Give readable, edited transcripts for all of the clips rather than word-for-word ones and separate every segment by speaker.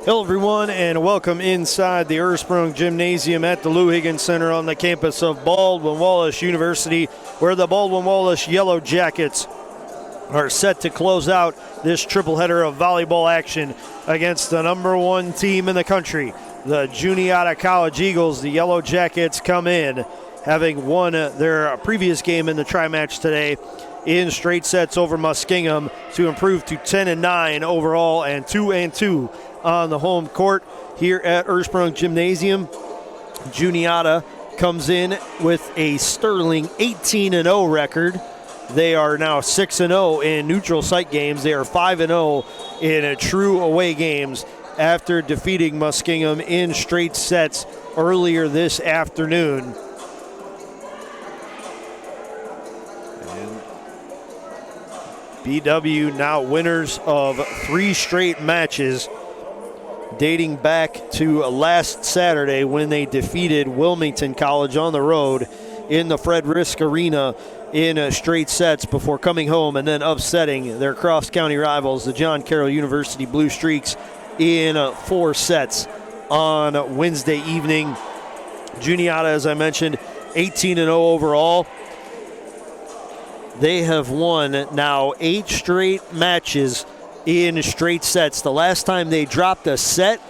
Speaker 1: Hello everyone and welcome inside the Urpsrung Gymnasium at the Lou Higgins Center on the campus of Baldwin Wallace University, where the Baldwin Wallace Yellow Jackets are set to close out this triple-header of volleyball action against the number one team in the country, the Juniata College Eagles. The Yellow Jackets come in having won their previous game in the tri-match today in straight sets over Muskingum to improve to 10-9 overall and 2-2 on the home court here at Urpsrung Gymnasium. Juniata comes in with a sterling 18-0 record. They are now 6-0 in neutral site games. They are 5-0 in true away games after defeating Muskingum in straight sets earlier this afternoon. And BW now winners of 3 straight matches, dating back to last Saturday when they defeated Wilmington College on the road in the Fred Risk Arena in straight sets before coming home and then upsetting their cross-county rivals, the John Carroll University Blue Streaks, in 4 sets on Wednesday evening. Juniata, as I mentioned, 18-0 overall. They have won now 8 straight matches in straight sets. The last time they dropped a set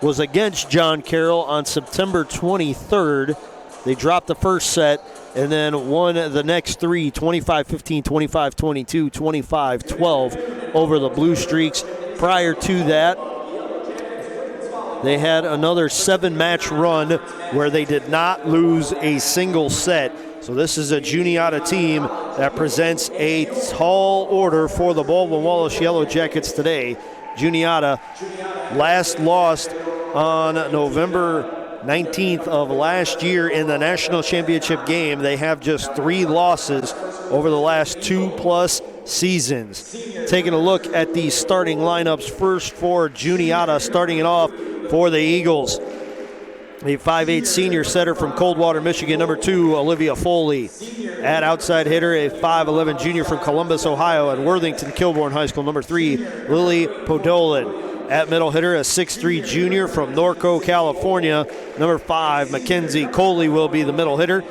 Speaker 1: was against John Carroll on September 23rd. They dropped the first set and then won the next 3, 25-15, 25-22, 25-12 over the Blue Streaks. Prior to that, they had another 7-match run where they did not lose a single set. So this is a Juniata team that presents a tall order for the Baldwin Wallace Yellow Jackets today. Juniata last lost on November 19th of last year in the national championship game. They have just 3 losses over the last 2+ seasons. Taking a look at the starting lineups first for Juniata, starting it off for the Eagles. A 5'8" senior setter from Coldwater, Michigan, number 2, Olivia Foley. At outside hitter, a 5'11" junior from Columbus, Ohio, and Worthington Kilbourne High School, number 3, Lily Podolin. At middle hitter, a 6'3" junior from Norco, California, number 5, Mackenzie Coley will be the middle hitter.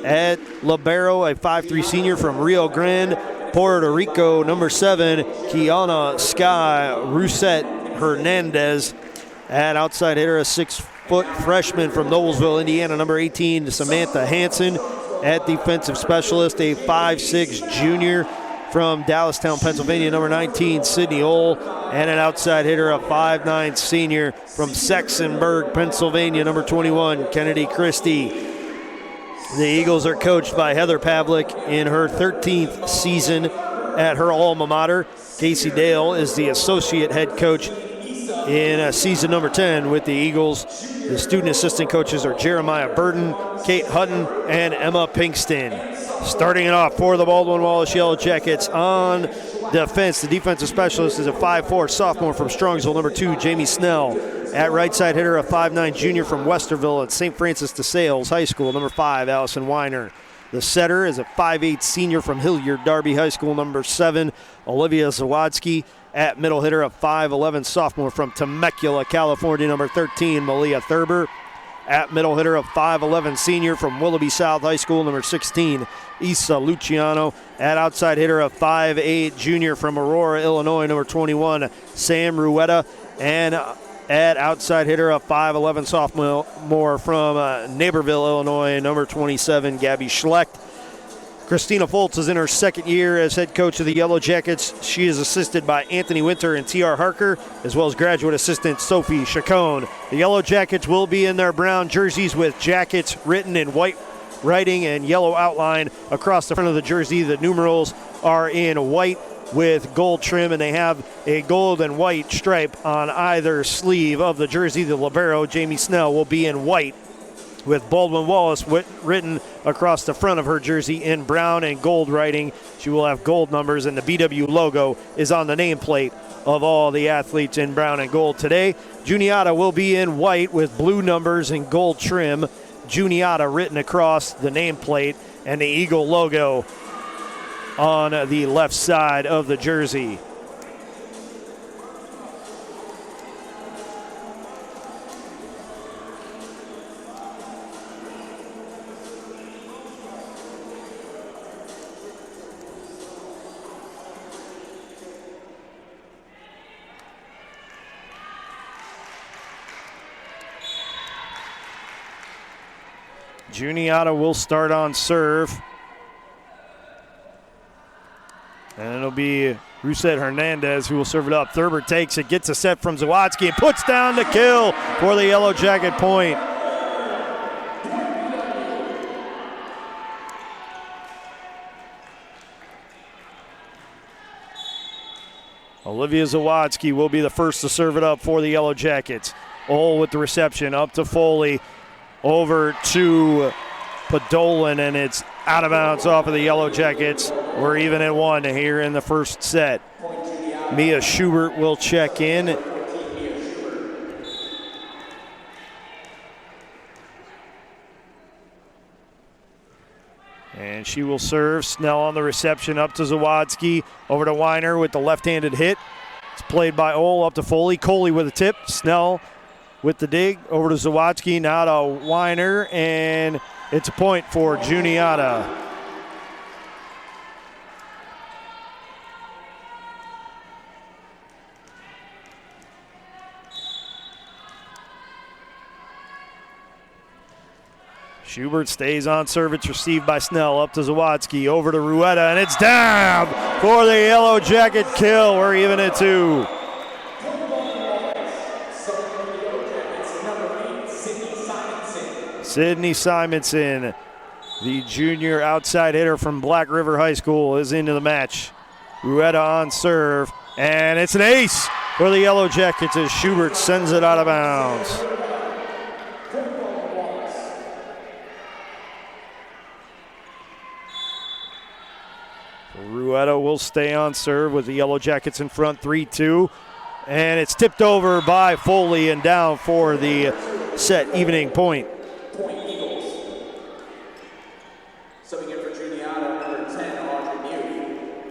Speaker 1: At libero, a 5'3" senior from Rio Grande, Puerto Rico, number 7, Kiana Sky Rousset Hernandez. At outside hitter, a 6-foot freshman from Noblesville, Indiana, number 18, Samantha Hansen. At defensive specialist, a 5'6" junior from Dallastown, Pennsylvania, number 19, Sydney Ohl. And an outside hitter, a 5'9" senior from Saxonburg, Pennsylvania, number 21, Kennedy Christie. The Eagles are coached by Heather Pavlik in her 13th season at her alma mater. Casey Dale is the associate head coach in season number 10 with the Eagles. The student assistant coaches are Jeremiah Burton, Kate Hutton, and Emma Pinkston. Starting it off for the Baldwin Wallace Yellow Jackets on defense, the defensive specialist is a 5'4" sophomore from Strongsville, number 2, Jamie Snell. At right side hitter, a 5'9" junior from Westerville and St. Francis de Sales High School, number 5, Allison Weiner. The setter is a 5'8" senior from Hilliard Darby High School, number 7, Olivia Zawadzki. At middle hitter, a 5'11" sophomore from Temecula, California, number 13, Malia Thurber. At middle hitter, a 5'11" senior from Willoughby South High School, number 16, Isa Luciano. At outside hitter, a 5'8" junior from Aurora, Illinois, number 21, Sam Rueda. And at outside hitter, a 5'11" sophomore from Naperville, Illinois, number 27, Gabby Schlecht. Christina Foltz is in her 2nd year as head coach of the Yellow Jackets. She is assisted by Anthony Winter and T.R. Harker, as well as graduate assistant Sophie Chacon. The Yellow Jackets will be in their brown jerseys with jackets written in white writing and yellow outline across the front of the jersey. The numerals are in white with gold trim, and they have a gold and white stripe on either sleeve of the jersey. The libero, Jamie Snell, will be in white with Baldwin Wallace written across the front of her jersey in brown and gold writing. She will have gold numbers, and the BW logo is on the nameplate of all the athletes in brown and gold today. Juniata will be in white with blue numbers and gold trim. Juniata written across the nameplate, and the Eagle logo on the left side of the jersey.
Speaker 2: Juniata will start on serve. And it'll be Russet Hernandez who will serve it up. Thurber takes it, gets a set from Zawadzki, and puts down the kill for the Yellow Jacket point. Olivia Zawadzki will be the first to serve it up for the Yellow Jackets. Ole with the reception, up to Foley, over to Podolin, and it's out of bounds off of the Yellow Jackets. We're even at 1 here in the first set. Mia Schubert will check in. And she will serve. Snell on the reception, up to Zawadzki, over to Weiner with the left-handed hit. It's played by Ole, up to Foley. Coley with a tip. Snell with the dig, over to Zawadzki, now to Weiner, and it's a point for Juniata. Schubert stays on serve. It's received by Snell, up to Zawadzki, over to Rueda, and it's down for the Yellow Jacket kill. We're even at 2. Sydney Simonson, the junior outside hitter from Black River High School, is into the match. Rueda on serve, and it's an ace for the Yellow Jackets as Schubert sends it out of bounds. Rueda will stay on serve with the Yellow Jackets in front, 3-2. And it's tipped over by Foley and down for the set evening point.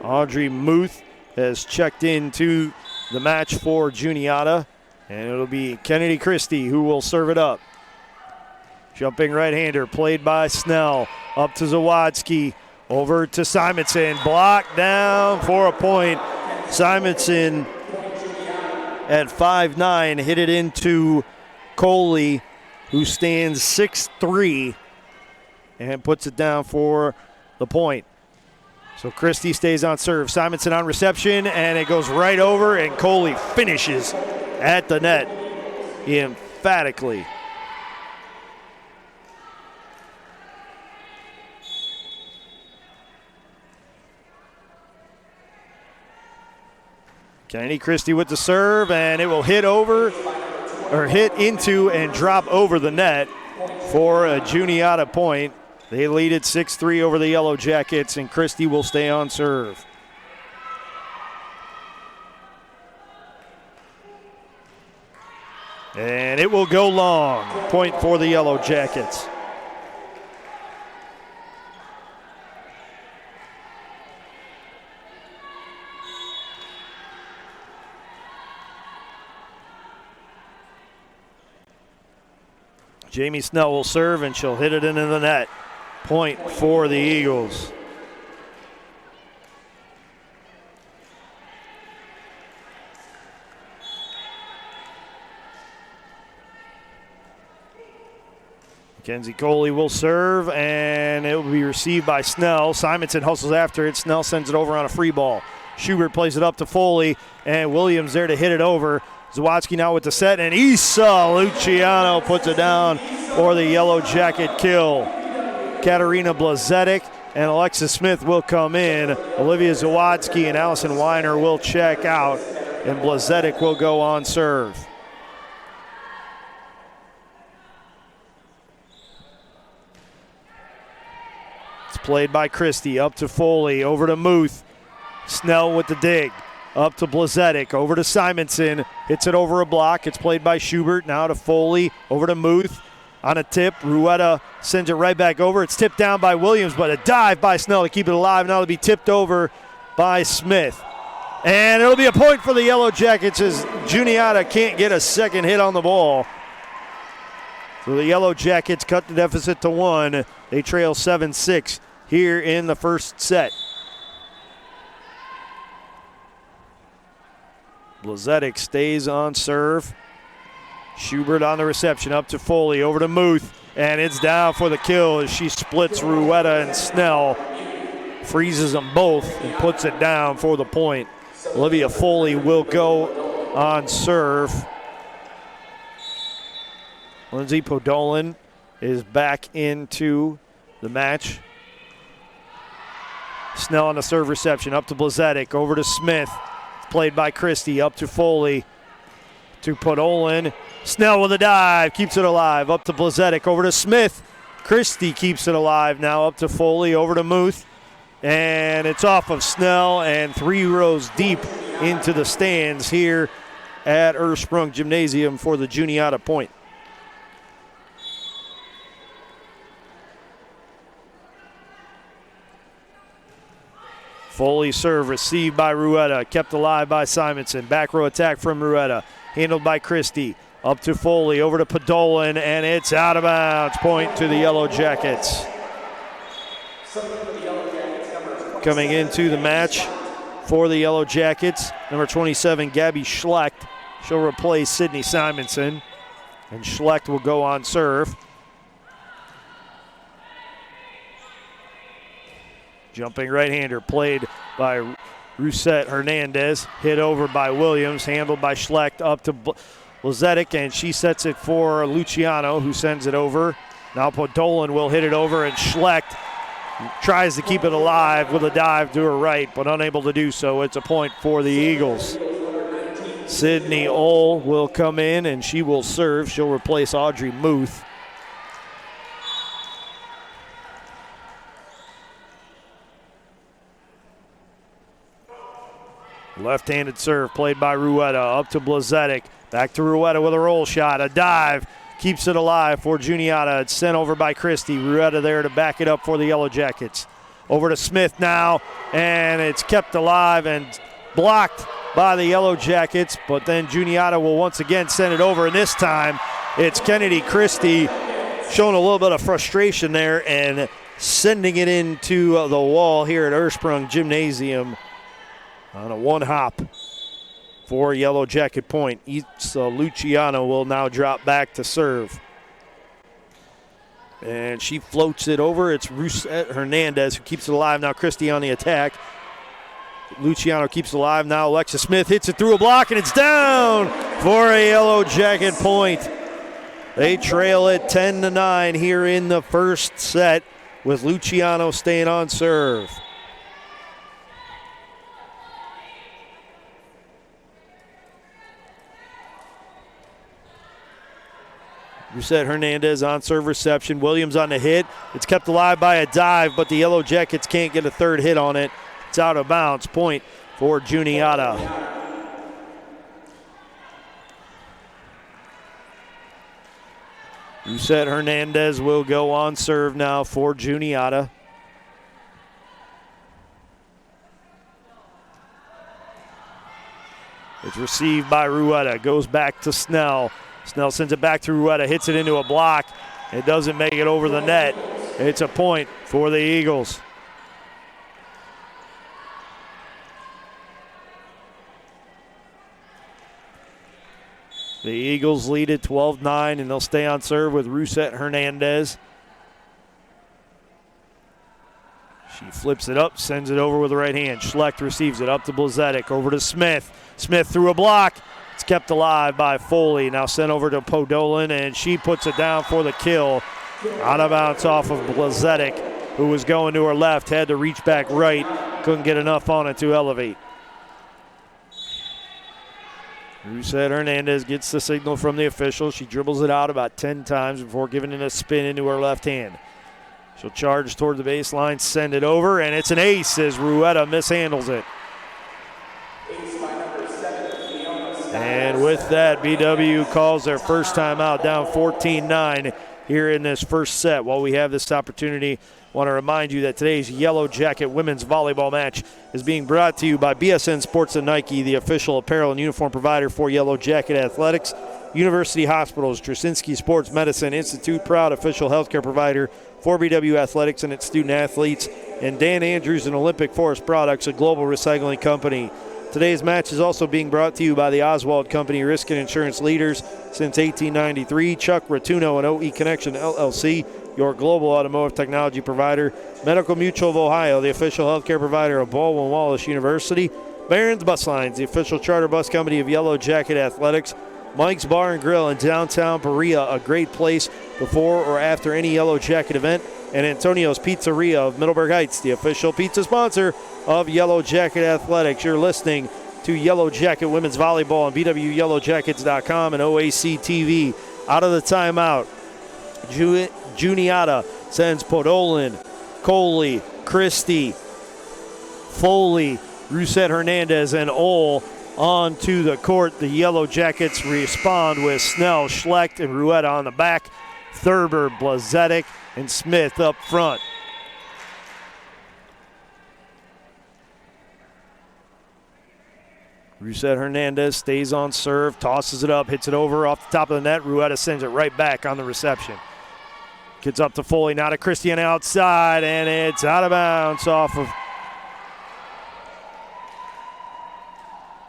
Speaker 2: Audrey Muth has checked into the match for Juniata, and it'll be Kennedy Christie who will serve it up. Jumping right-hander played by Snell, up to Zawadzki, over to Simonson, blocked down for a point. Simonson at 5'9", hit it into Coley, who stands 6'3", and puts it down for the point. So Christie stays on serve. Simonson on reception, and it goes right over, and Coley finishes at the net emphatically. Kennedy Christie with the serve, and it will hit into and drop over the net for a Juniata point. They lead it 6-3 over the Yellow Jackets, and Christie will stay on serve. And it will go long. Point for the Yellow Jackets. Jamie Snell will serve, and she'll hit it into the net. Point for the Eagles. Mackenzie Coley will serve, and it will be received by Snell. Simonson hustles after it. Snell sends it over on a free ball. Schubert plays it up to Foley, and Williams there to hit it over. Zawadzki now with the set, and Isa Luciano puts it down for the Yellow Jacket kill. Katarina Blazetic and Alexis Smith will come in. Olivia Zawadzki and Allison Weiner will check out, and Blazetic will go on serve. It's played by Christie, up to Foley, over to Muth. Snell with the dig. Up to Blazetic, over to Simonson, hits it over a block. It's played by Schubert, now to Foley, over to Muth. On a tip, Rueda sends it right back over. It's tipped down by Williams, but a dive by Snell to keep it alive. Now it'll be tipped over by Smith. And it'll be a point for the Yellow Jackets as Juniata can't get a second hit on the ball. So the Yellow Jackets cut the deficit to 1. They trail 7-6 here in the first set. Blazetic stays on serve. Schubert on the reception, up to Foley, over to Muth. and it's down for the kill as she splits Ruetta and Snell, freezes them both, and puts it down for the point. Olivia Foley will go on serve. Lindsay Podolin is back into the match. Snell on the serve reception, up to Blazetic, over to Smith. Played by Christie, up to Foley, to Podolin. Snell with a dive, keeps it alive, up to Blazetic, over to Smith. Christie keeps it alive, now up to Foley, over to Muth. And it's off of Snell and 3 rows deep into the stands here at Urpsrung Gymnasium for the Juniata point. Foley serve received by Ruetta, kept alive by Simonson. Back row attack from Ruetta, handled by Christie. Up to Foley, over to Podolin, and it's out of bounds. Point to the Yellow Jackets. Coming into the match for the Yellow Jackets, number 27, Gabby Schlecht. She'll replace Sydney Simonson, and Schlecht will go on serve. Jumping right-hander played by Rousette Hernandez, hit over by Williams, handled by Schlecht, up to Blazetic, and she sets it for Luciano, who sends it over. Now Podolin will hit it over, and Schlecht tries to keep it alive with a dive to her right, but unable to do so. It's a point for the Eagles. Sydney Ohl will come in, and she will serve. She'll replace Audrey Muth. Left-handed serve played by Ruetta, up to Blazetic. Back to Ruetta with a roll shot, a dive. Keeps it alive for Juniata. It's sent over by Christie. Ruetta there to back it up for the Yellow Jackets. Over to Smith now, and it's kept alive and blocked by the Yellow Jackets, but then Juniata will once again send it over, and this time it's Kennedy Christie showing a little bit of frustration there and sending it into the wall here at Urpsrung Gymnasium on a one hop for Yellow Jacket point. So Luciano will now drop back to serve. And she floats it over. It's Rousette Hernandez who keeps it alive. Now Christie on the attack. Luciano keeps it alive. Now Alexa Smith hits it through a block, and it's down for a Yellow Jacket point. They trail it 10-9 here in the first set with Luciano staying on serve. Rousette Hernandez on serve reception. Williams on the hit. It's kept alive by a dive, but the Yellow Jackets can't get a third hit on it. It's out of bounds. Point for Juniata. Rousette Hernandez will go on serve now for Juniata. It's received by Ruetta. Goes back to Snell. Snell sends it back to Ruetta, hits it into a block. It doesn't make it over the net. It's a point for the Eagles. The Eagles lead at 12-9, and they'll stay on serve with Rousette Hernandez. She flips it up, sends it over with the right hand. Schlecht receives it up to Blazetic, over to Smith. Smith through a block. It's kept alive by Foley. Now sent over to Podolin, and she puts it down for the kill. Out of bounds off of Blazetic, who was going to her left, had to reach back right. Couldn't get enough on it to elevate. Rousette Hernandez gets the signal from the official. She dribbles it out about 10 times before giving it a spin into her left hand. She'll charge toward the baseline, send it over, and it's an ace as Ruetta mishandles it. And with that, BW calls their first timeout, down 14-9 here in this first set. While we have this opportunity, I want to remind you that today's Yellow Jacket women's volleyball match is being brought to you by BSN Sports and Nike, the official apparel and uniform provider for Yellow Jacket Athletics. University Hospitals, Trasinski Sports Medicine Institute, proud official healthcare provider for BW Athletics and its student athletes. And Dan Andrews and Olympic Forest Products, a global recycling company. Today's match is also being brought to you by the Oswald Company, risk and insurance leaders since 1893. Chuck Rotuno and OE Connection LLC, your global automotive technology provider. Medical Mutual of Ohio, the official healthcare provider of Baldwin Wallace University. Barron's Bus Lines, the official charter bus company of Yellow Jacket Athletics. Mike's Bar and Grill in downtown Berea, a great place before or after any Yellow Jacket event. And Antonio's Pizzeria of Middleburg Heights, the official pizza sponsor of Yellow Jacket Athletics. You're listening to Yellow Jacket Women's Volleyball on BWYellowJackets.com and OAC TV. Out of the timeout, Juniata sends Podolin, Coley, Christie, Foley, Rousset Hernandez, and Ole onto the court. The Yellow Jackets respond with Snell, Schlecht, and Ruetta on the back. Thurber, Blazetic, and Smith up front. Rousset Hernandez stays on serve, tosses it up, hits it over off the top of the net. Ruetta sends it right back on the reception. Gets up to Foley, now to Christian outside, and it's out of bounds off of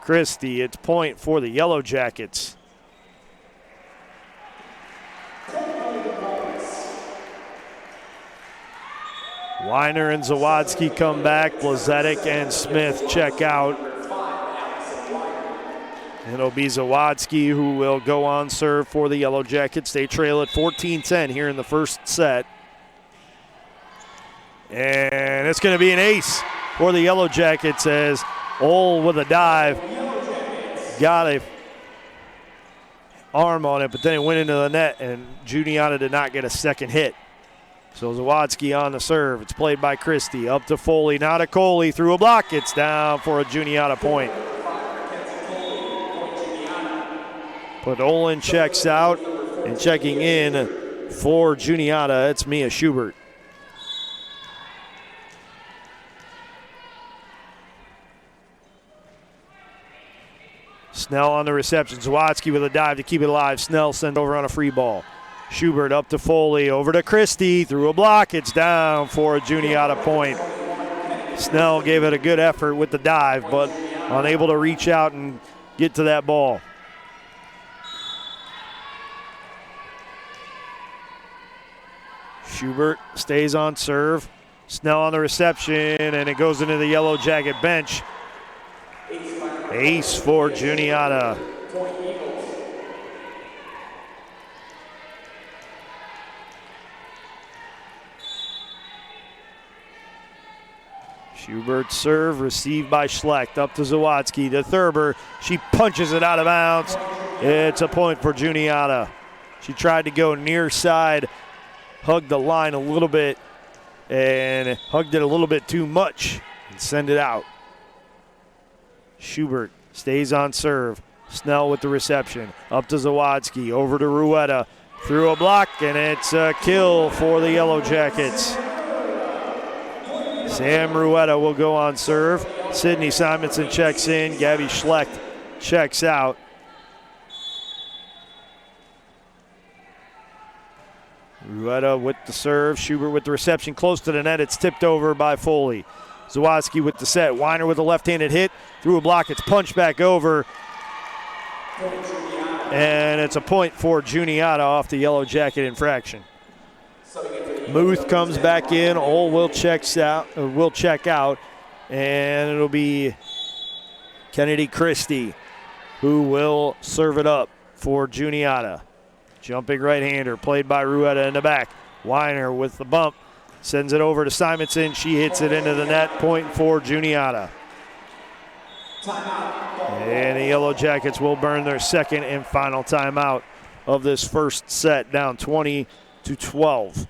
Speaker 2: Christie. It's point for the Yellow Jackets. Weiner and Zawadzki come back. Blazetic and Smith check out. And it'll be Zawadzki who will go on serve for the Yellow Jackets. They trail at 14-10 here in the first set. And it's going to be an ace for the Yellow Jackets as Ole with a dive. Got a arm on it, but then it went into the net, and Juniata did not get a second hit. So Zawadzki on the serve. It's played by Christie. Up to Foley, now to Coley. Through a block. It's down for a Juniata point. Podolin checks out, and checking in for Juniata, it's Mia Schubert. Snell on the reception. Zawadzki with a dive to keep it alive. Snell sent over on a free ball. Schubert up to Foley, over to Christie, through a block. It's down for a Juniata point. Snell gave it a good effort with the dive, but unable to reach out and get to that ball. Schubert stays on serve. Snell on the reception, and it goes into the Yellow Jacket bench. Ace for Juniata. Schubert serve, received by Schlecht. Up to Zawadzki, to Thurber. She punches it out of bounds. It's a point for Juniata. She tried to go near side, hugged the line a little bit, and hugged it a little bit too much and send it out. Schubert stays on serve. Snell with the reception. Up to Zawadzki, over to Ruetta. Through a block, and it's a kill for the Yellow Jackets. Sam Ruetta will go on serve. Sydney Simonson checks in. Gabby Schlecht checks out. Ruetta with the serve. Schubert with the reception. Close to the net. It's tipped over by Foley. Zawadzki with the set. Weiner with a left-handed hit. Through a block. It's punched back over. And it's a point for Juniata off the Yellow Jacket infraction. Muth comes back in. Ole will check out. And it'll be Kennedy Christie who will serve it up for Juniata. Jumping right-hander played by Ruetta in the back. Weiner with the bump. Sends it over to Simonson. She hits it into the net. Point for Juniata. And the Yellow Jackets will burn their second and final timeout of this first set, down 20-12.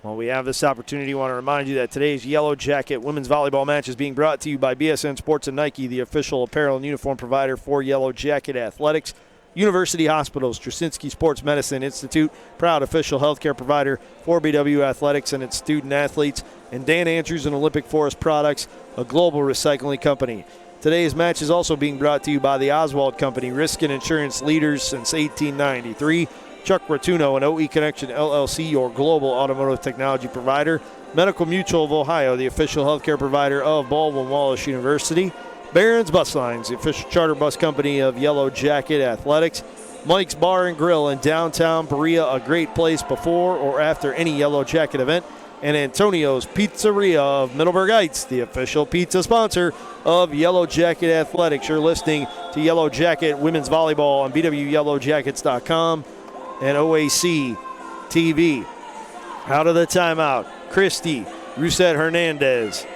Speaker 2: While we have this opportunity, I want to remind you that today's Yellow Jacket women's volleyball match is being brought to you by BSN Sports and Nike, the official apparel and uniform provider for Yellow Jacket Athletics. University Hospitals, Straczynski Sports Medicine Institute, proud official healthcare provider for BW Athletics and its student athletes, and Dan Andrews and Olympic Forest Products, a global recycling company. Today's match is also being brought to you by the Oswald Company, risk and insurance leaders since 1893. Chuck Rotuno and OE Connection LLC, your global automotive technology provider. Medical Mutual of Ohio, the official healthcare provider of Baldwin Wallace University. Barron's Bus Lines, the official charter bus company of Yellow Jacket Athletics. Mike's Bar and Grill in downtown Berea, a great place before or after any Yellow Jacket event. And Antonio's Pizzeria of Middleburg Heights, the official pizza sponsor of Yellow Jacket Athletics. You're listening to Yellow Jacket Women's Volleyball on BWYellowJackets.com and OAC TV. Out of the timeout, Christie, Rousette Hernandez,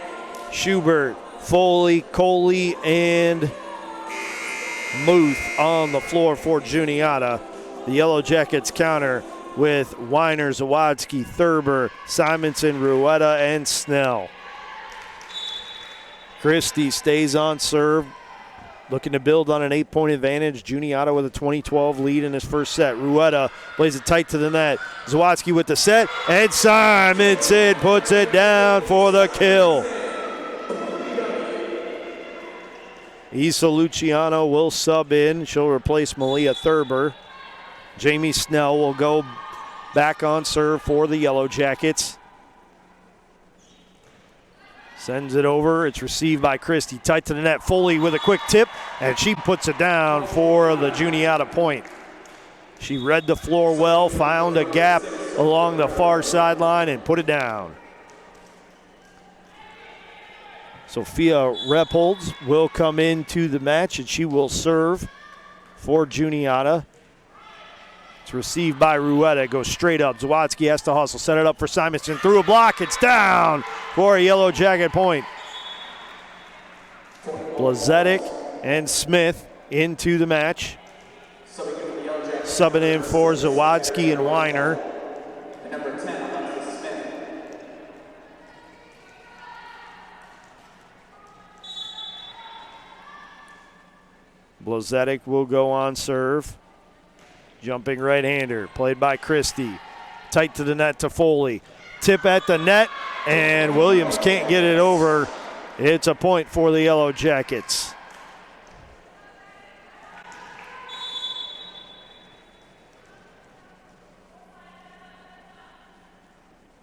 Speaker 2: Schubert, Foley, Coley, and Muth on the floor for Juniata. The Yellow Jackets counter with Weiner, Zawadzki, Thurber, Simonson, Rueda, and Snell. Christie stays on serve, looking to build on an 8-point advantage. Juniata with a 20-12 lead in his first set. Rueda plays it tight to the net. Zawadzki with the set, and Simonson puts it down for the kill. Isa Luciano will sub in. She'll replace Malia Thurber. Jamie Snell will go back on serve for the Yellow Jackets. Sends it over. It's received by Christie. Tight to the net. Foley with a quick tip, and she puts it down for the Juniata point. She read the floor well, found a gap along the far sideline, and put it down. Sophia Repholz will come into the match, and she will serve for Juniata. It's received by Rueda. It goes straight up. Zawadzki has to hustle. Set it up for Simonson. Through a block. It's down for a Yellow Jacket point. Blazetic and Smith into the match. Subbing in for Zawadzki and Weiner. Blazetic will go on serve. Jumping right-hander, played by Christie. Tight to the net to Foley. Tip at the net, and Williams can't get it over. It's a point for the Yellow Jackets.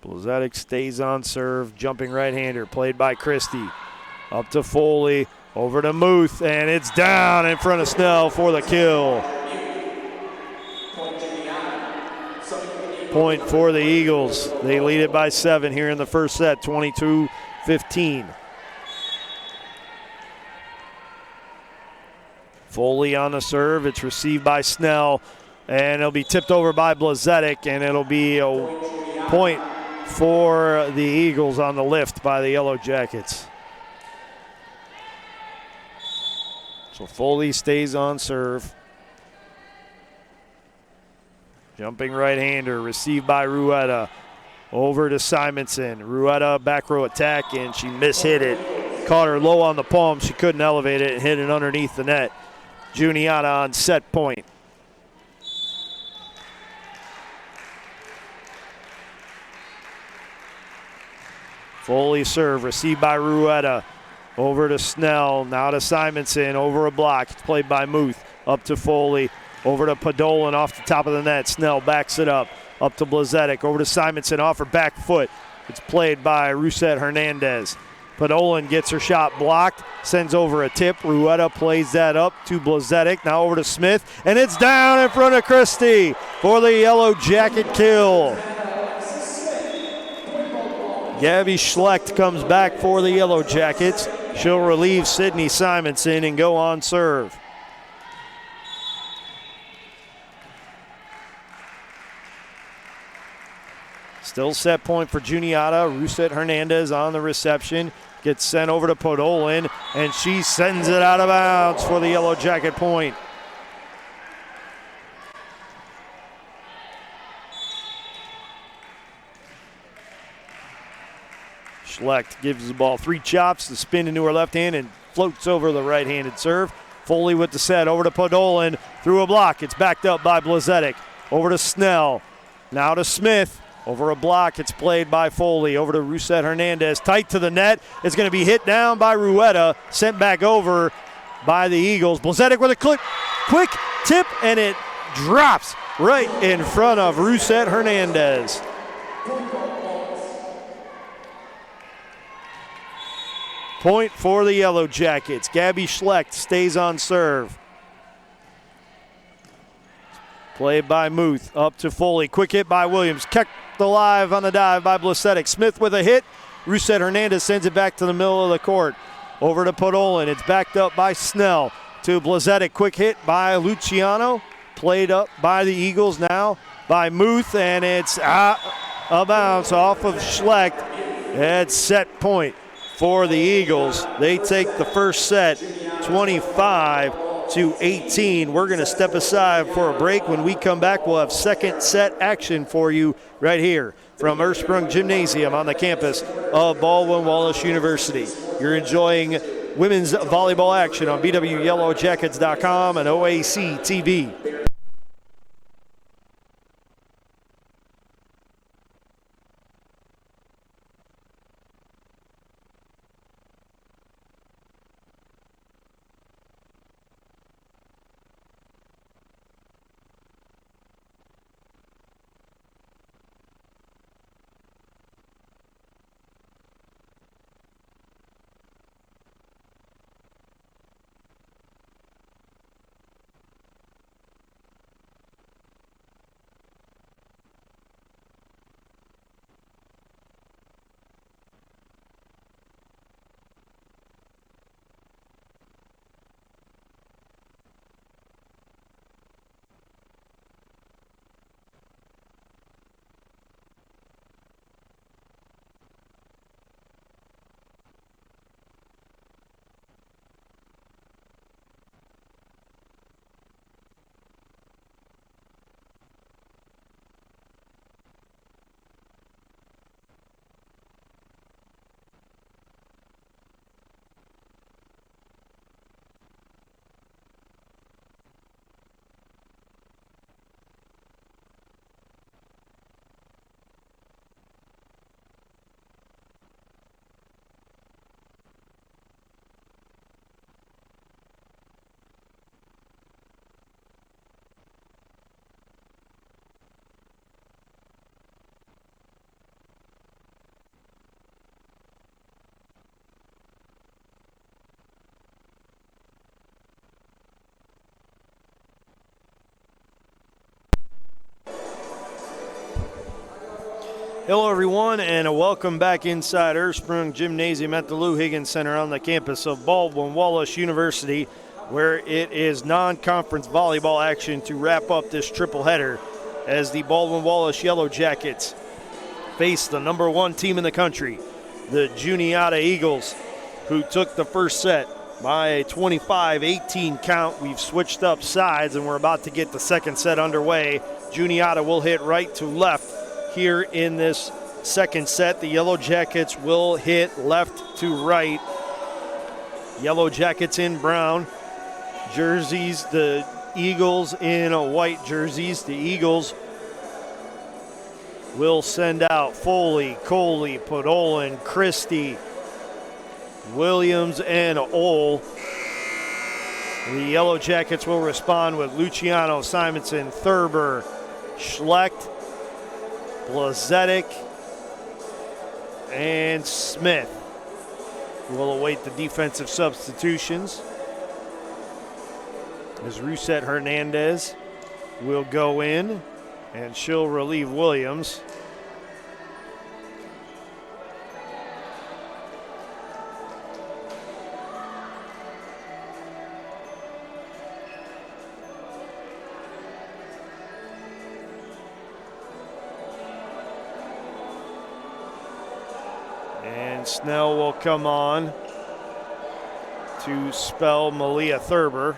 Speaker 2: Blazetic stays on serve. Jumping right-hander, played by Christie. Up to Foley. Over to Muth, and it's down in front of Snell for the kill. Point for the Eagles. They lead it by 7 here in the first set, 22-15. Foley on the serve. It's received by Snell, and it'll be tipped over by Blazetic, and it'll be a point for the Eagles on the lift by the Yellow Jackets. So Foley stays on serve. Jumping right-hander, received by Rueda. Over to Simonson. Rueda back row attack, and she mishit it. Caught her low on the palm. She couldn't elevate it and hit it underneath the net. Juniata on set point. Foley serve, received by Rueda. Over to Snell, now to Simonson, over a block. It's played by Muth, up to Foley, over to Podolin off the top of the net. Snell backs it up to Blazetic, over to Simonson off her back foot. It's played by Rousette Hernandez. Podolin gets her shot blocked, sends over a tip. Rueda plays that up to Blazetic, now over to Smith, and it's down in front of Christie for the Yellow Jacket kill. Gabby Schlecht comes back for the Yellow Jackets. She'll relieve Sydney Simonson and go on serve. Still set point for Juniata. Rousette Hernandez on the reception. Gets sent over to Podolin, and she sends it out of bounds for the Yellow Jacket point. Schlecht gives the ball 3 chops, the spin into her left hand, and floats over the right-handed serve. Foley with the set, over to Podolin, through a block. It's backed up by Blazetic. Over to Snell, now to Smith. Over a block, it's played by Foley. Over to Rousette Hernandez, tight to the net. It's going to be hit down by Rueda, sent back over by the Eagles. Blazetic with a quick tip, and it drops right in front of Rousette Hernandez. Point for the Yellow Jackets. Gabby Schlecht stays on serve. Played by Muth, up to Foley. Quick hit by Williams. Kept alive on the dive by Blasetic. Smith with a hit. Rousset Hernandez sends it back to the middle of the court. Over to Podolin. It's backed up by Snell to Blasetic. Quick hit by Luciano. Played up by the Eagles now by Muth, and it's out of bounds off of Schlecht. It's set point for the Eagles. They take the first set 25-18. We're going to step aside for a break. When we come back, we'll have second set action for you right here from Urpsrung Gymnasium on the campus of Baldwin Wallace University. You're enjoying women's volleyball action on BWYellowJackets.com and OAC TV. Hello, everyone, and a welcome back inside Urpsrung Gymnasium at the Lou Higgins Center on the campus of Baldwin Wallace University, where it is non-conference volleyball action to wrap up this triple header as the Baldwin Wallace Yellow Jackets face the number one team in the country, the Juniata Eagles, who took the first set by a 25-18 count. We've switched up sides, and we're about to get the second set underway. Juniata will hit right to left here in this second set. The Yellow Jackets will hit left to right. Yellow Jackets in brown jerseys, the Eagles in white jerseys. The Eagles will send out Foley, Coley, Podolin, Christie, Williams, and Ohl. The Yellow Jackets will respond with Luciano, Simonson, Thurber, Schlecht, Blasetic, and Smith. We'll await the defensive substitutions as Rousset Hernandez will go in, and she'll relieve Williams. And Snell will come on to spell Malia Thurber.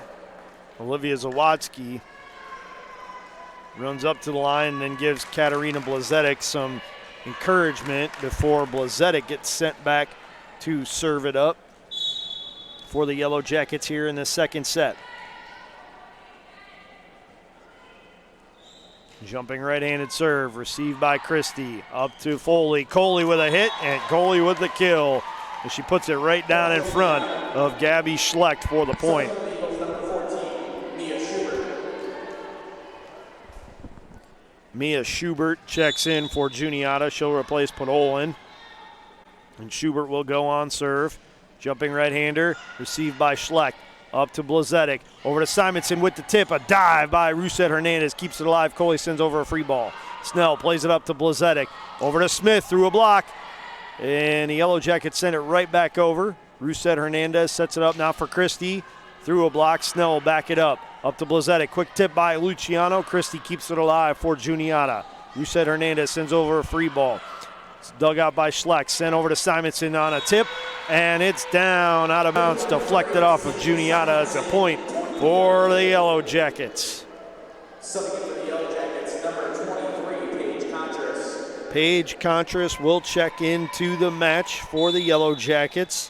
Speaker 2: Olivia Zawatsky runs up to the line and then gives Katarina Blasetic some encouragement before Blasetic gets sent back to serve it up for the Yellow Jackets here in the second set. Jumping right-handed serve, received by Christie, up to Foley. Coley with a hit, and Coley with the kill. And she puts it right down in front of Gabby Schlecht for the point. Mia Schubert checks in for Juniata. She'll replace Podolin. And Schubert will go on serve. Jumping right-hander, received by Schleck. Up to Blazetic. Over to Simonson with the tip. A dive by Rousset Hernandez. Keeps it alive. Coley sends over a free ball. Snell plays it up to Blazetic. Over to Smith through a block. And the Yellow Jackets send it right back over. Rousset Hernandez sets it up now for Christie. Through a block. Snell will back it up. Up to Blazetic. Quick tip by Luciano. Christie keeps it alive for Juniata. Rousset Hernandez sends over a free ball. It's dug out by Schleck. Sent over to Simonson on a tip. And it's down out of bounds. Deflected off of Juniata. It's a point for the Yellow Jackets.
Speaker 3: Subbing in for the Yellow Jackets, number 23, Paige Contreras.
Speaker 1: Paige Contreras will check into the match for the Yellow Jackets.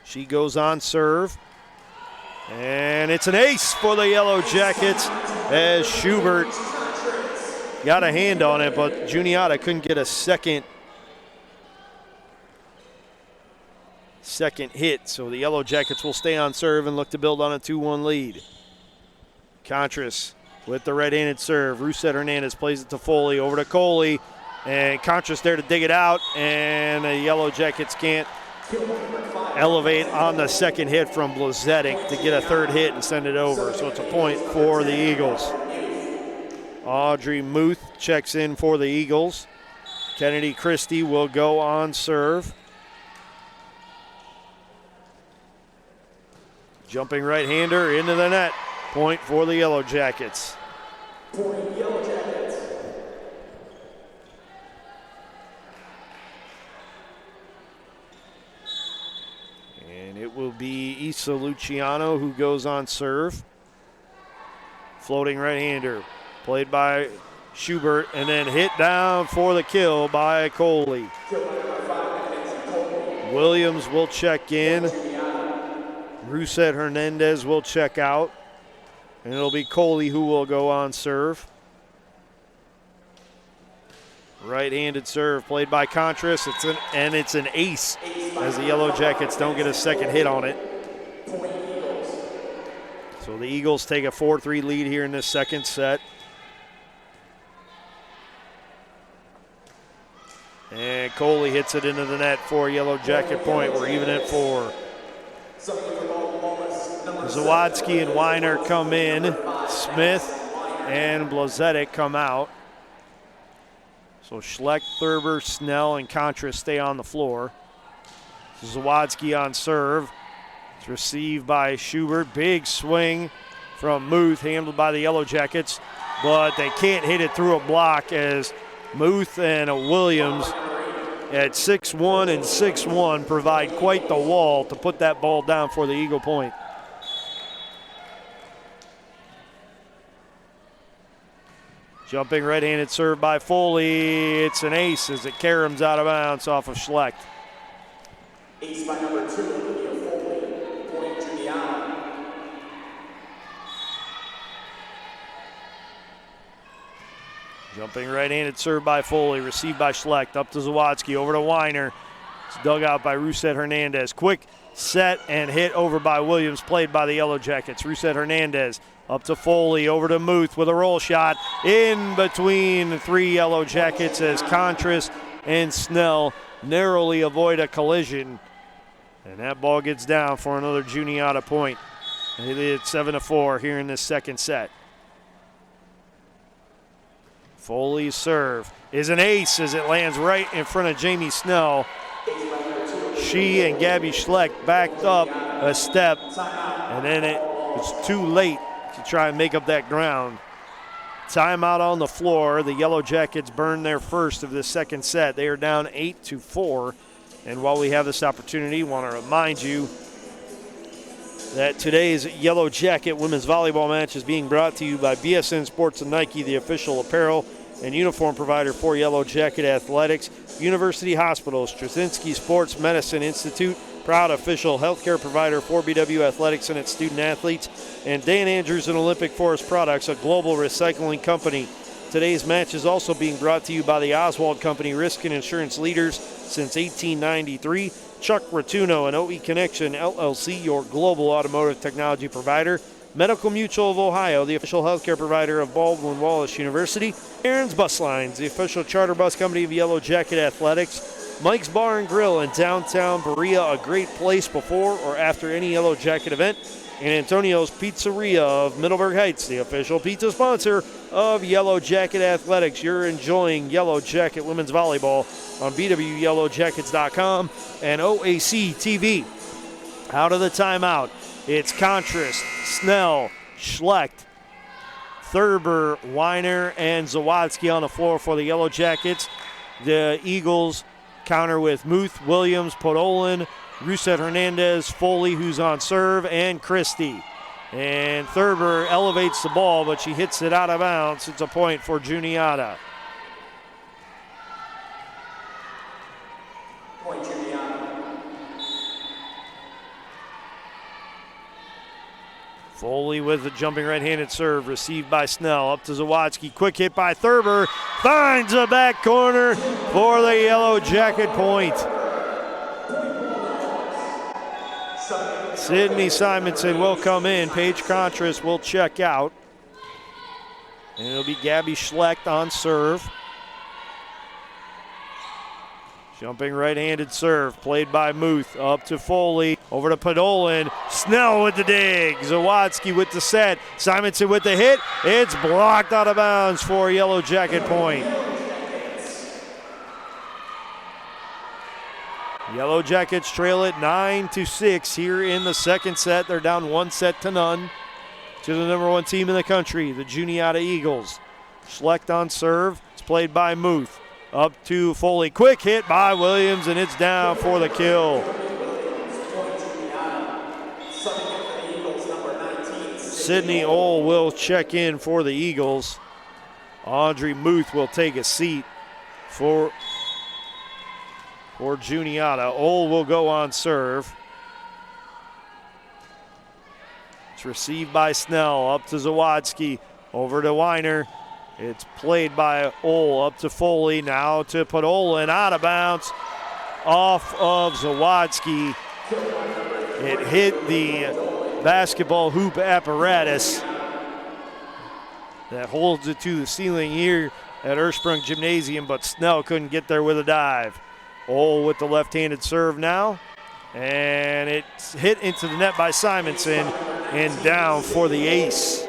Speaker 1: She goes on serve. And it's an ace for the Yellow Jackets as Schubert got a hand on it, but Juniata couldn't get a second hit. So the Yellow Jackets will stay on serve and look to build on a 2-1 lead. Contreras with the right-handed serve. Rousset Hernandez plays it to Foley, over to Coley. And Contreras there to dig it out, and the Yellow Jackets can't elevate on the second hit from Blazetic to get a third hit and send it over. So it's a point for the Eagles. Audrey Muth checks in for the Eagles. Kennedy Christie will go on serve. Jumping right-hander into the net. Point for the Yellow Jackets.
Speaker 3: Point Yellow Jackets.
Speaker 2: And it will be Isa Luciano who goes on serve. Floating right-hander. Played by Schubert and then hit down for the kill by Coley. Williams will check in. Rousset Hernandez will check out. And it'll be Coley who will go on serve. Right-handed serve played by Contreras. It's an ace as the Yellow Jackets don't get a second hit on it. So the Eagles take a 4-3 lead here in this second set. And Coley hits it into the net for a Yellow Jacket point. We're even at 4. Zawadzki and Weiner come in. Smith and Blazetic come out. So Schleck, Thurber, Snell, and Contreras stay on the floor. Zawadzki on serve. It's received by Schubert. Big swing from Muth, handled by the Yellow Jackets. But they can't hit it through a block as Muth and Williams at 6'1" and 6'1" provide quite the wall to put that ball down for the Eagle point. Jumping right-handed serve by Foley. It's an ace as it caroms out of bounds off of Schleck.
Speaker 3: Ace by number 2, Foley, point Juniata.
Speaker 2: Jumping right-handed serve by Foley, received by Schleck, up to Zawadzki, over to Weiner. It's dug out by Rousset Hernandez. Quick set and hit over by Williams, played by the Yellow Jackets. Rousset Hernandez up to Foley, over to Muth with a roll shot in between the 3 Yellow Jackets as Contreras and Snell narrowly avoid a collision. And that ball gets down for another Juniata point. And it is 7-4 here in this second set. Foley's serve is an ace as it lands right in front of Jamie Snell. She and Gabby Schleck backed up a step, and then it was too late to try and make up that ground. Timeout on the floor. The Yellow Jackets burned their first of the second set. They are down 8-4. And while we have this opportunity, I want to remind you that today's Yellow Jacket women's volleyball match is being brought to you by BSN Sports and Nike, the official apparel and uniform provider for Yellow Jacket Athletics. University Hospital, Straczynski Sports Medicine Institute, proud official healthcare provider for BW Athletics and its student athletes. And Dan Andrews and Olympic Forest Products, a global recycling company. Today's match is also being brought to you by the Oswald Company, risk and insurance leaders since 1893. Chuck Rotuno and OE Connection LLC, your global automotive technology provider. Medical Mutual of Ohio, the official healthcare provider of Baldwin Wallace University. Aaron's Bus Lines, the official charter bus company of Yellow Jacket Athletics. Mike's Bar and Grill in downtown Berea, a great place before or after any Yellow Jacket event. And Antonio's Pizzeria of Middleburg Heights, the official pizza sponsor of Yellow Jacket Athletics. You're enjoying Yellow Jacket Women's Volleyball on BWYellowJackets.com and OAC TV. Out of the timeout, it's Contrast, Snell, Schlecht, Thurber, Weiner, and Zawadzki on the floor for the Yellow Jackets. The Eagles counter with Muth, Williams, Podolin, Rousset Hernandez, Foley, who's on serve, and Christie. And Thurber elevates the ball, but she hits it out of bounds. It's a point for Juniata.
Speaker 3: Point Juniata.
Speaker 2: Foley with the jumping right-handed serve, received by Snell, up to Zawadzki. Quick hit by Thurber, finds a back corner for the Yellow Jacket point. Sydney Simonson will come in. Paige Contrast will check out. And it'll be Gabby Schlecht on serve. Jumping right-handed serve, played by Muth, up to Foley, over to Podolin. Snell with the dig. Zawadzki with the set. Simonson with the hit. It's blocked out of bounds for a Yellow Jacket point. Yellow Jackets trail it 9-6 here in the second set. They're down 1-0 to the number one team in the country, the Juniata Eagles. Schlecht on serve. It's played by Muth. Up to Foley. Quick hit by Williams, and it's down for the kill. Sydney Ohl will check in for the Eagles. Audrey Muth will take a seat for Juniata. Ohl will go on serve. It's received by Snell, up to Zawadzki, over to Weiner. It's played by Ohl, up to Foley, now to Podolin, out of bounds, off of Zawadzki. It hit the basketball hoop apparatus that holds it to the ceiling here at Urpsrung Gymnasium, but Snell couldn't get there with a dive. Ohl with the left-handed serve now, and it's hit into the net by Simonson and down for the ace.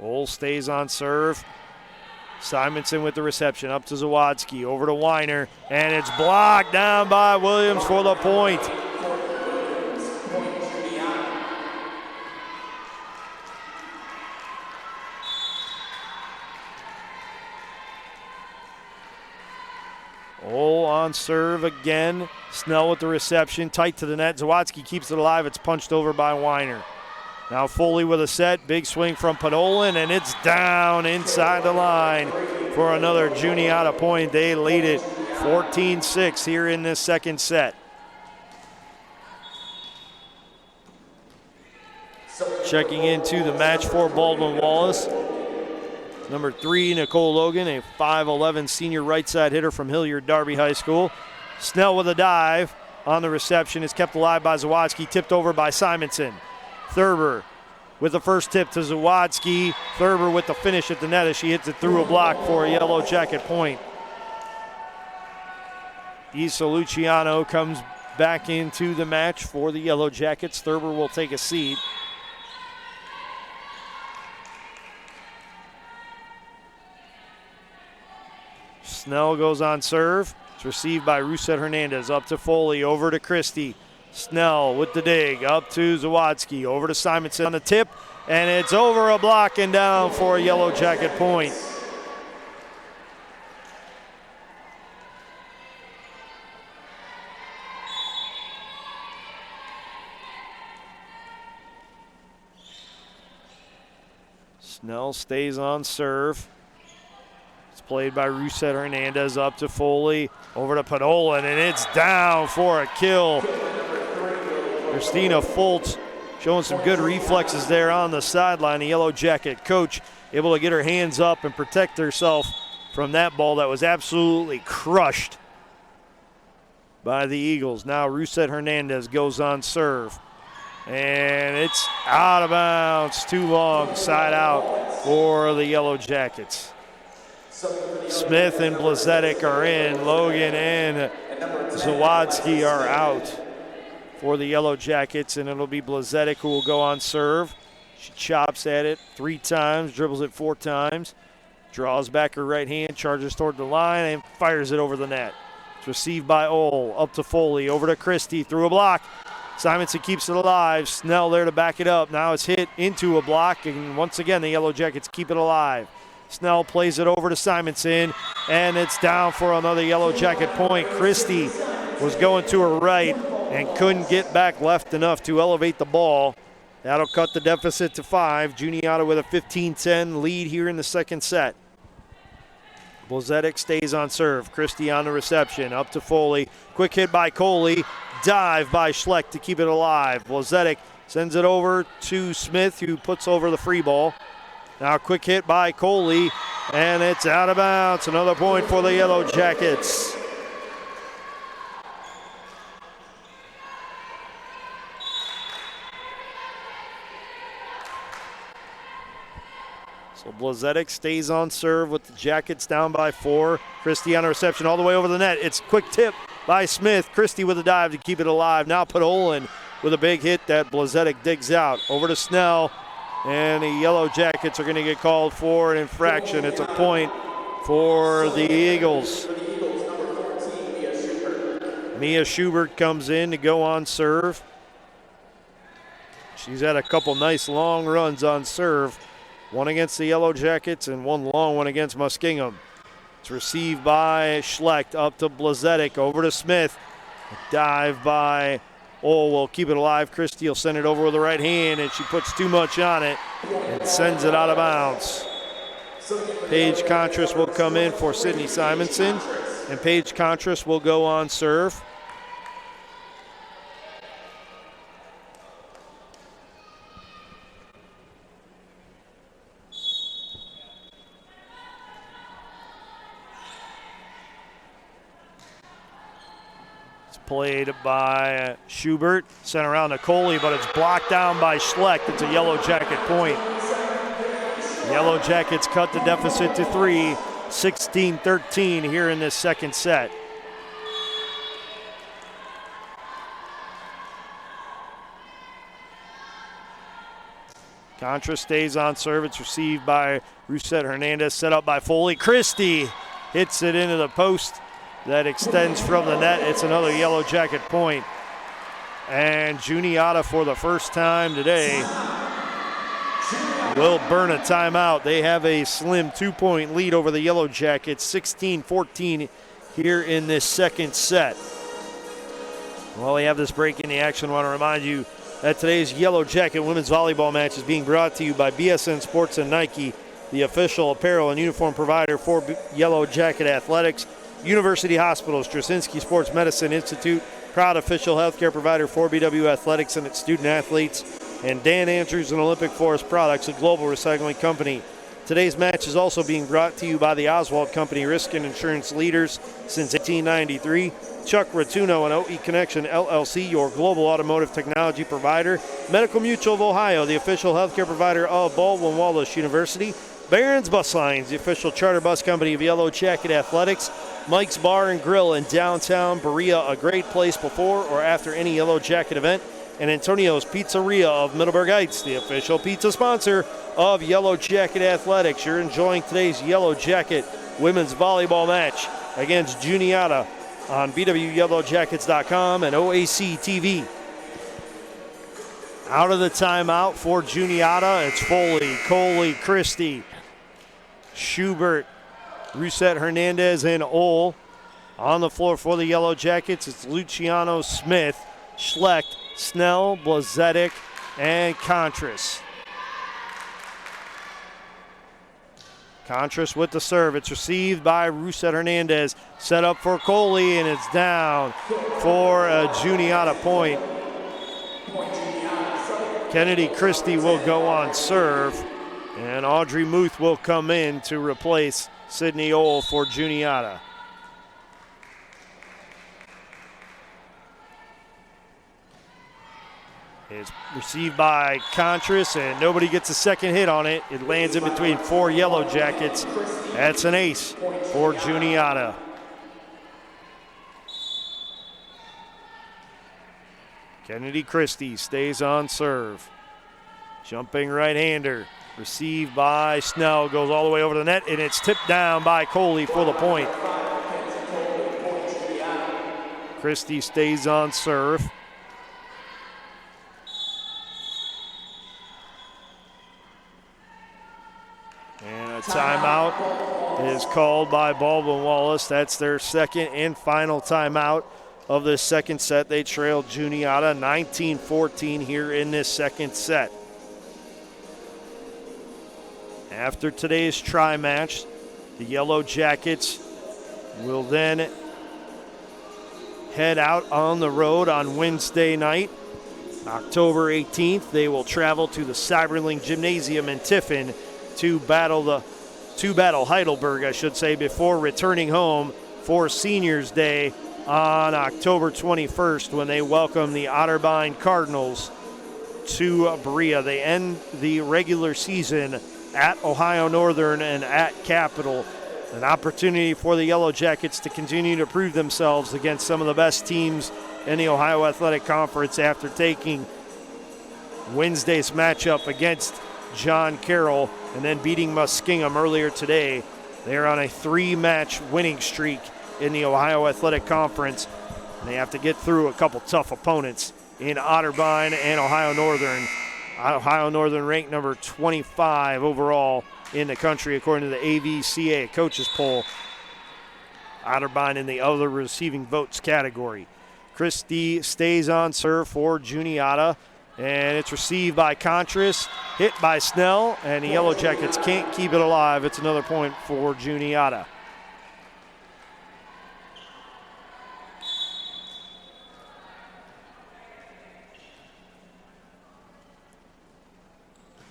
Speaker 2: Ohl stays on serve. Simonson with the reception, up to Zawadzki, over to Weiner, and it's blocked down by Williams for the point. Ohl on serve again. Snell with the reception, tight to the net. Zawadzki keeps it alive. It's punched over by Weiner. Now Foley with a set, big swing from Podolin, and it's down inside the line for another Juniata point. They lead it 14-6 here in this second set. Checking into the match for Baldwin Wallace. Number 3, Nicole Logan, a 5'11" senior right side hitter from Hilliard Darby High School. Snell with a dive on the reception. Is kept alive by Zawadzki, tipped over by Simonson. Thurber with the first tip to Zawadzki. Thurber with the finish at the net as she hits it through a block for a Yellow Jacket point. Isa Luciano comes back into the match for the Yellow Jackets. Thurber will take a seat. Snell goes on serve. It's received by Rousset Hernandez, up to Foley, over to Christie. Snell with the dig, up to Zawadzki, over to Simonson on the tip, and it's over a block and down for a Yellow Jacket point. Snell stays on serve. It's played by Rousset Hernandez, up to Foley, over to Podolin, and it's down for a kill. Christina Foltz showing some good reflexes there on the sideline. The Yellow Jacket coach able to get her hands up and protect herself from that ball that was absolutely crushed by the Eagles. Now Rousset Hernandez goes on serve. And it's out of bounds, too long, side out for the Yellow Jackets. Smith and Blazetic are in. Logan and Zawadzki are out for the Yellow Jackets, and it'll be Blazetic who will go on serve. She chops at it 3 times, dribbles it 4 times, draws back her right hand, charges toward the line, and fires it over the net. It's received by Ole, up to Foley, over to Christie, through a block. Simonson keeps it alive. Snell there to back it up. Now it's hit into a block, and once again the Yellow Jackets keep it alive. Snell plays it over to Simonson, and it's down for another Yellow Jacket point. Christie was going to her right and couldn't get back left enough to elevate the ball. That'll cut the deficit to 5. Juniata with a 15-10 lead here in the second set. Blazetic stays on serve. Christie on the reception. Up to Foley. Quick hit by Coley. Dive by Schleck to keep it alive. Blazetic sends it over to Smith, who puts over the free ball. Now a quick hit by Coley, and it's out of bounds. Another point for the Yellow Jackets. So Blazetic stays on serve with the Jackets down by 4. Christie on a reception all the way over the net. It's quick tip by Smith. Christie with a dive to keep it alive. Now put Olin with a big hit that Blazetic digs out. Over to Snell, and the Yellow Jackets are going to get called for an infraction. It's a point for the Eagles. Mia Schubert comes in to go on serve. She's had a couple nice long runs on serve. One against the Yellow Jackets and one long one against Muskingum. It's received by Schlecht, up to Blazetic, over to Smith. A dive by will keep it alive. Christie will send it over with the right hand, and she puts too much on it and sends it out of bounds. Paige Contras will come in for Sydney Simonson, and Paige Contras will go on serve. Played by Schubert, sent around to Coley, but it's blocked down by Schlecht. It's a Yellow Jacket point. Yellow Jackets cut the deficit to 3, 16-13 here in this second set. Contra stays on serve. It's received by Rousset Hernandez, set up by Foley. Christie hits it into the post. That extends from the net. It's another Yellow Jacket point. And Juniata, for the first time today, will burn a timeout. They have a slim 2-point lead over the Yellow Jackets, 16-14 here in this second set. While we have this break in the action, I want to remind you that today's Yellow Jacket women's volleyball match is being brought to you by BSN Sports and Nike, the official apparel and uniform provider for Yellow Jacket Athletics. University Hospital, Straczynski Sports Medicine Institute, proud official healthcare provider for BW Athletics and its student athletes, and Dan Andrews and Olympic Forest Products, a global recycling company. Today's match is also being brought to you by the Oswald Company, risk and insurance leaders since 1893. Chuck Rotuno and OE Connection LLC, your global automotive technology provider. Medical Mutual of Ohio, the official healthcare provider of Baldwin Wallace University. Barron's Bus Lines, the official charter bus company of Yellow Jacket Athletics. Mike's Bar and Grill in downtown Berea, a great place before or after any Yellow Jacket event. And Antonio's Pizzeria of Middleburg Heights, the official pizza sponsor of Yellow Jacket Athletics. You're enjoying today's Yellow Jacket women's volleyball match against Juniata on BWYellowJackets.com and OAC TV. Out of the timeout for Juniata, it's Foley, Coley, Christie, Schubert, Rousset Hernandez, and Ole. On the floor for the Yellow Jackets, it's Luciano Smith, Schlecht, Snell, Blazetic, and Contras. Contras with the serve. It's received by Rousset Hernandez. Set up for Coley, and it's down for a Juniata point. Kennedy Christie will go on serve, and Audrey Muth will come in to replace Sydney Ole for Juniata. It's received by Contras, and nobody gets a second hit on it. It lands in between 4 Yellow Jackets. That's an ace for Juniata. Kennedy Christie stays on serve. Jumping right-hander. Received by Snell, goes all the way over the net, and it's tipped down by Coley for the point. Christie stays on serve. And a timeout is called by Baldwin Wallace. That's their second and final timeout of the second set. They trailed Juniata 19-14 here in this second set. After today's try match, the Yellow Jackets will then head out on the road on Wednesday night, October 18th. They will travel to the Urpsrung Gymnasium in Tiffin to battle Heidelberg, I should say, before returning home for Seniors Day on October 21st when they welcome the Otterbein Cardinals to Berea. They end the regular season at Ohio Northern and at Capital. An opportunity for the Yellow Jackets to continue to prove themselves against some of the best teams in the Ohio Athletic Conference after taking Wednesday's matchup against John Carroll and then beating Muskingum earlier today. They're on a 3-match winning streak in the Ohio Athletic Conference. And they have to get through a couple tough opponents in Otterbein and Ohio Northern. Ohio Northern ranked number 25 overall in the country according to the AVCA coaches poll. Otterbein in the other receiving votes category. Christie stays on serve for Juniata, and it's received by Contras, hit by Snell, and the Yellow Jackets can't keep it alive. It's another point for Juniata.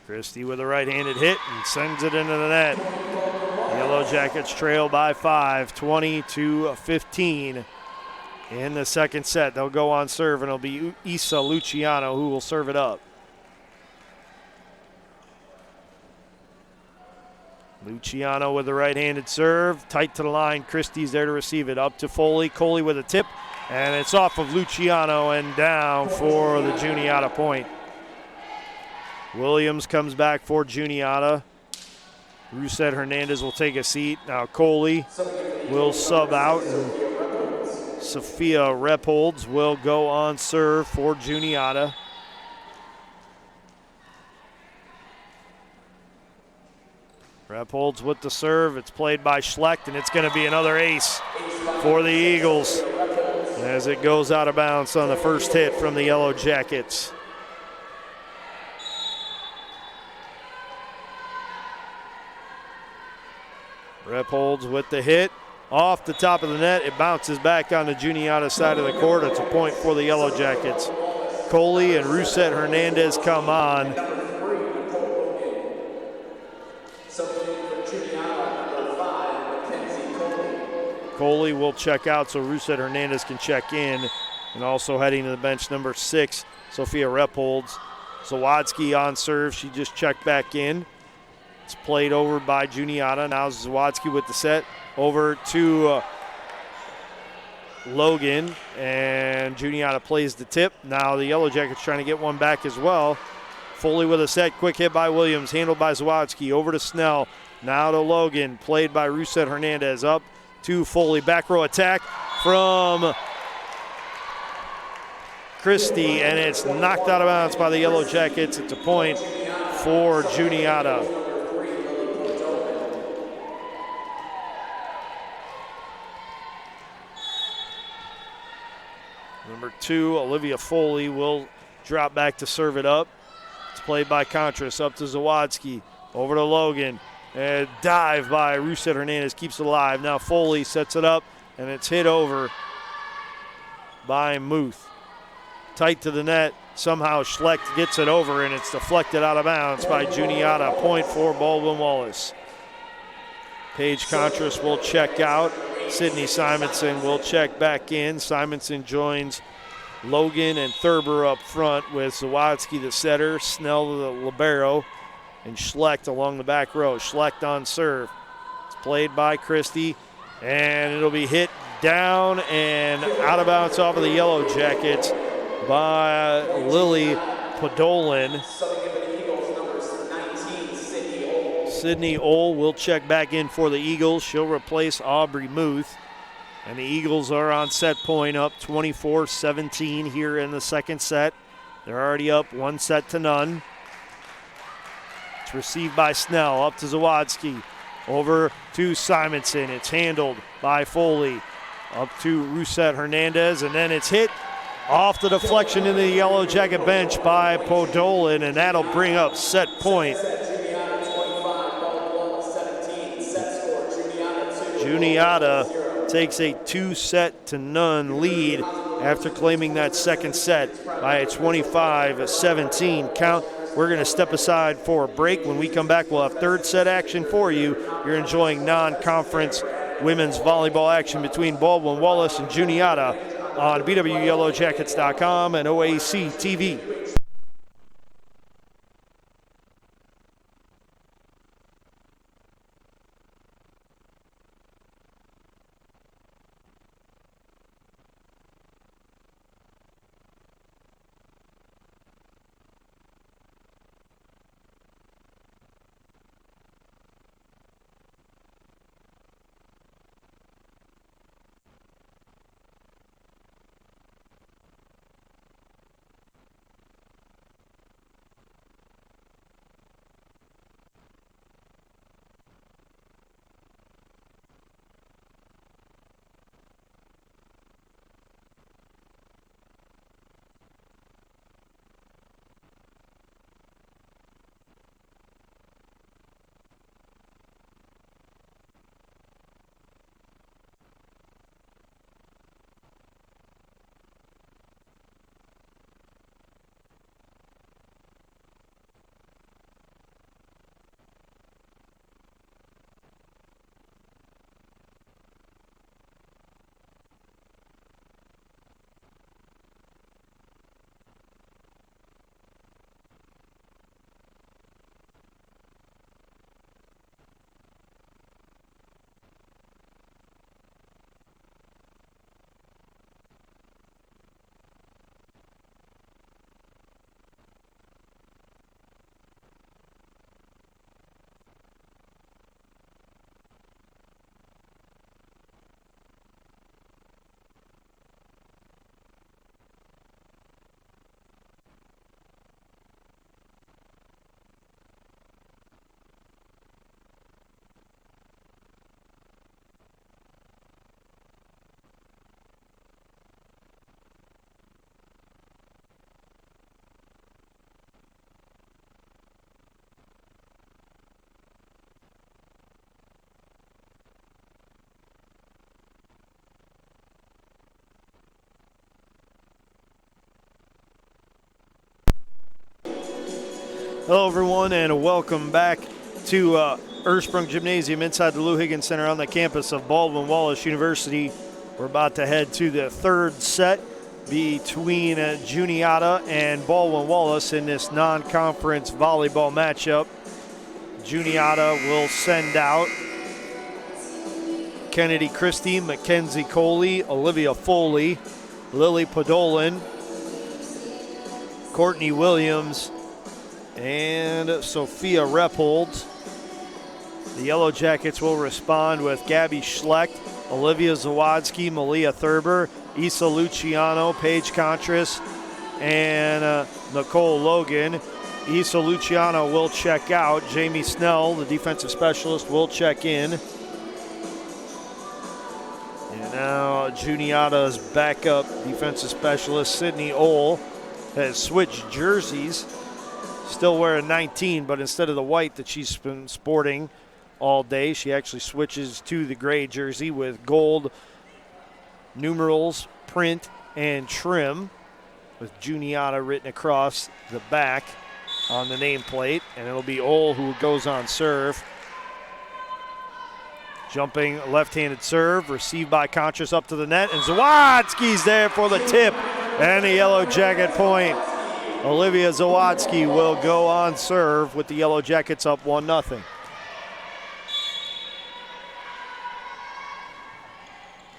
Speaker 2: Christie with a right-handed hit and sends it into the net. The Yellow Jackets trail by 5, 20-15 in the second set. They'll go on serve, and it'll be Isa Luciano who will serve it up. Luciano with the right-handed serve, tight to the line. Christie's there to receive it, up to Foley. Coley with a tip, and it's off of Luciano and down for the Juniata point. Williams comes back for Juniata. Rousset Hernandez will take a seat. Now Coley will sub out, and Sophia Repholds will go on serve for Juniata. Repholds with the serve. It's played by Schlecht, and it's going to be another ace for the Eagles as it goes out of bounds on the first hit from the Yellow Jackets. Repholds with the hit. Off the top of the net, it bounces back on the Juniata side of the court. It's a point for the Yellow Jackets. Coley and Rousset Hernandez come on. Coley will check out so Rousset Hernandez can check in. And also heading to the bench, number 6, Sophia Repholds. Zawadzki on serve. She just checked back in. It's played over by Juniata. Now Zawadzki with the set. Over to Logan, and Juniata plays the tip. Now the Yellow Jackets trying to get one back as well. Foley with a set. Quick hit by Williams. Handled by Zawadzki. Over to Snell. Now to Logan. Played by Rousset Hernandez. Up to Foley. Back row attack from Christie, and it's knocked out of bounds by the Yellow Jackets. It's a point for Juniata. Number 2, Olivia Foley, will drop back to serve it up. It's played by Contras, up to Zawadzki, over to Logan, and dive by Rousset Hernandez, keeps it alive. Now Foley sets it up, and it's hit over by Muth. Tight to the net, somehow Schlecht gets it over, and it's deflected out of bounds by Juniata. Point for Baldwin Wallace. Paige Contras will check out. Sydney Simonson will check back in. Simonson joins Logan and Thurber up front with Zawadzki the setter, Snell the libero, and Schlecht along the back row. Schlecht on serve. It's played by Christie, and it'll be hit down and out of bounds off of the Yellow Jackets by Lily Podolin. Sydney Ohl will check back in for the Eagles. She'll replace Aubrey Muth. And the Eagles are on set point, up 24-17 here in the second set. They're already up 1-0. It's received by Snell, up to Zawadzki. Over to Simonson. It's handled by Foley. Up to Rousset Hernandez, and then it's hit off the deflection in the Yellow Jacket bench by Podolin, and that'll bring up set point. Juniata takes a 2-0 lead after claiming that second set by a 25-17 count. We're going to step aside for a break. When we come back, we'll have third set action for you. You're enjoying non-conference women's volleyball action between Baldwin Wallace and Juniata on BWYellowJackets.com and OAC TV. Hello, everyone, and welcome back to Urpsrung Gymnasium inside the Lou Higgins Center on the campus of Baldwin Wallace University. We're about to head to the third set between Juniata and Baldwin Wallace in this non-conference volleyball matchup. Juniata will send out Kennedy Christie, Mackenzie Coley, Olivia Foley, Lily Podolin, Courtney Williams, and Sophia Rephold. The Yellow Jackets will respond with Gabby Schlecht, Olivia Zawadzki, Malia Thurber, Isa Luciano, Paige Contras, and Nicole Logan. Isa Luciano will check out. Jamie Snell, the defensive specialist, will check in. And now Juniata's backup defensive specialist, Sydney Ohl, has switched jerseys. Still wearing 19, but instead of the white that she's been sporting all day, she actually switches to the gray jersey with gold numerals, print, and trim, with Juniata written across the back on the nameplate. And it'll be Ohl who goes on serve. Jumping left-handed serve, received by Contras up to the net, and Zawadzki's there for the tip And the Yellow Jacket point. Olivia Zawatsky will go on serve with the Yellow Jackets up 1-0.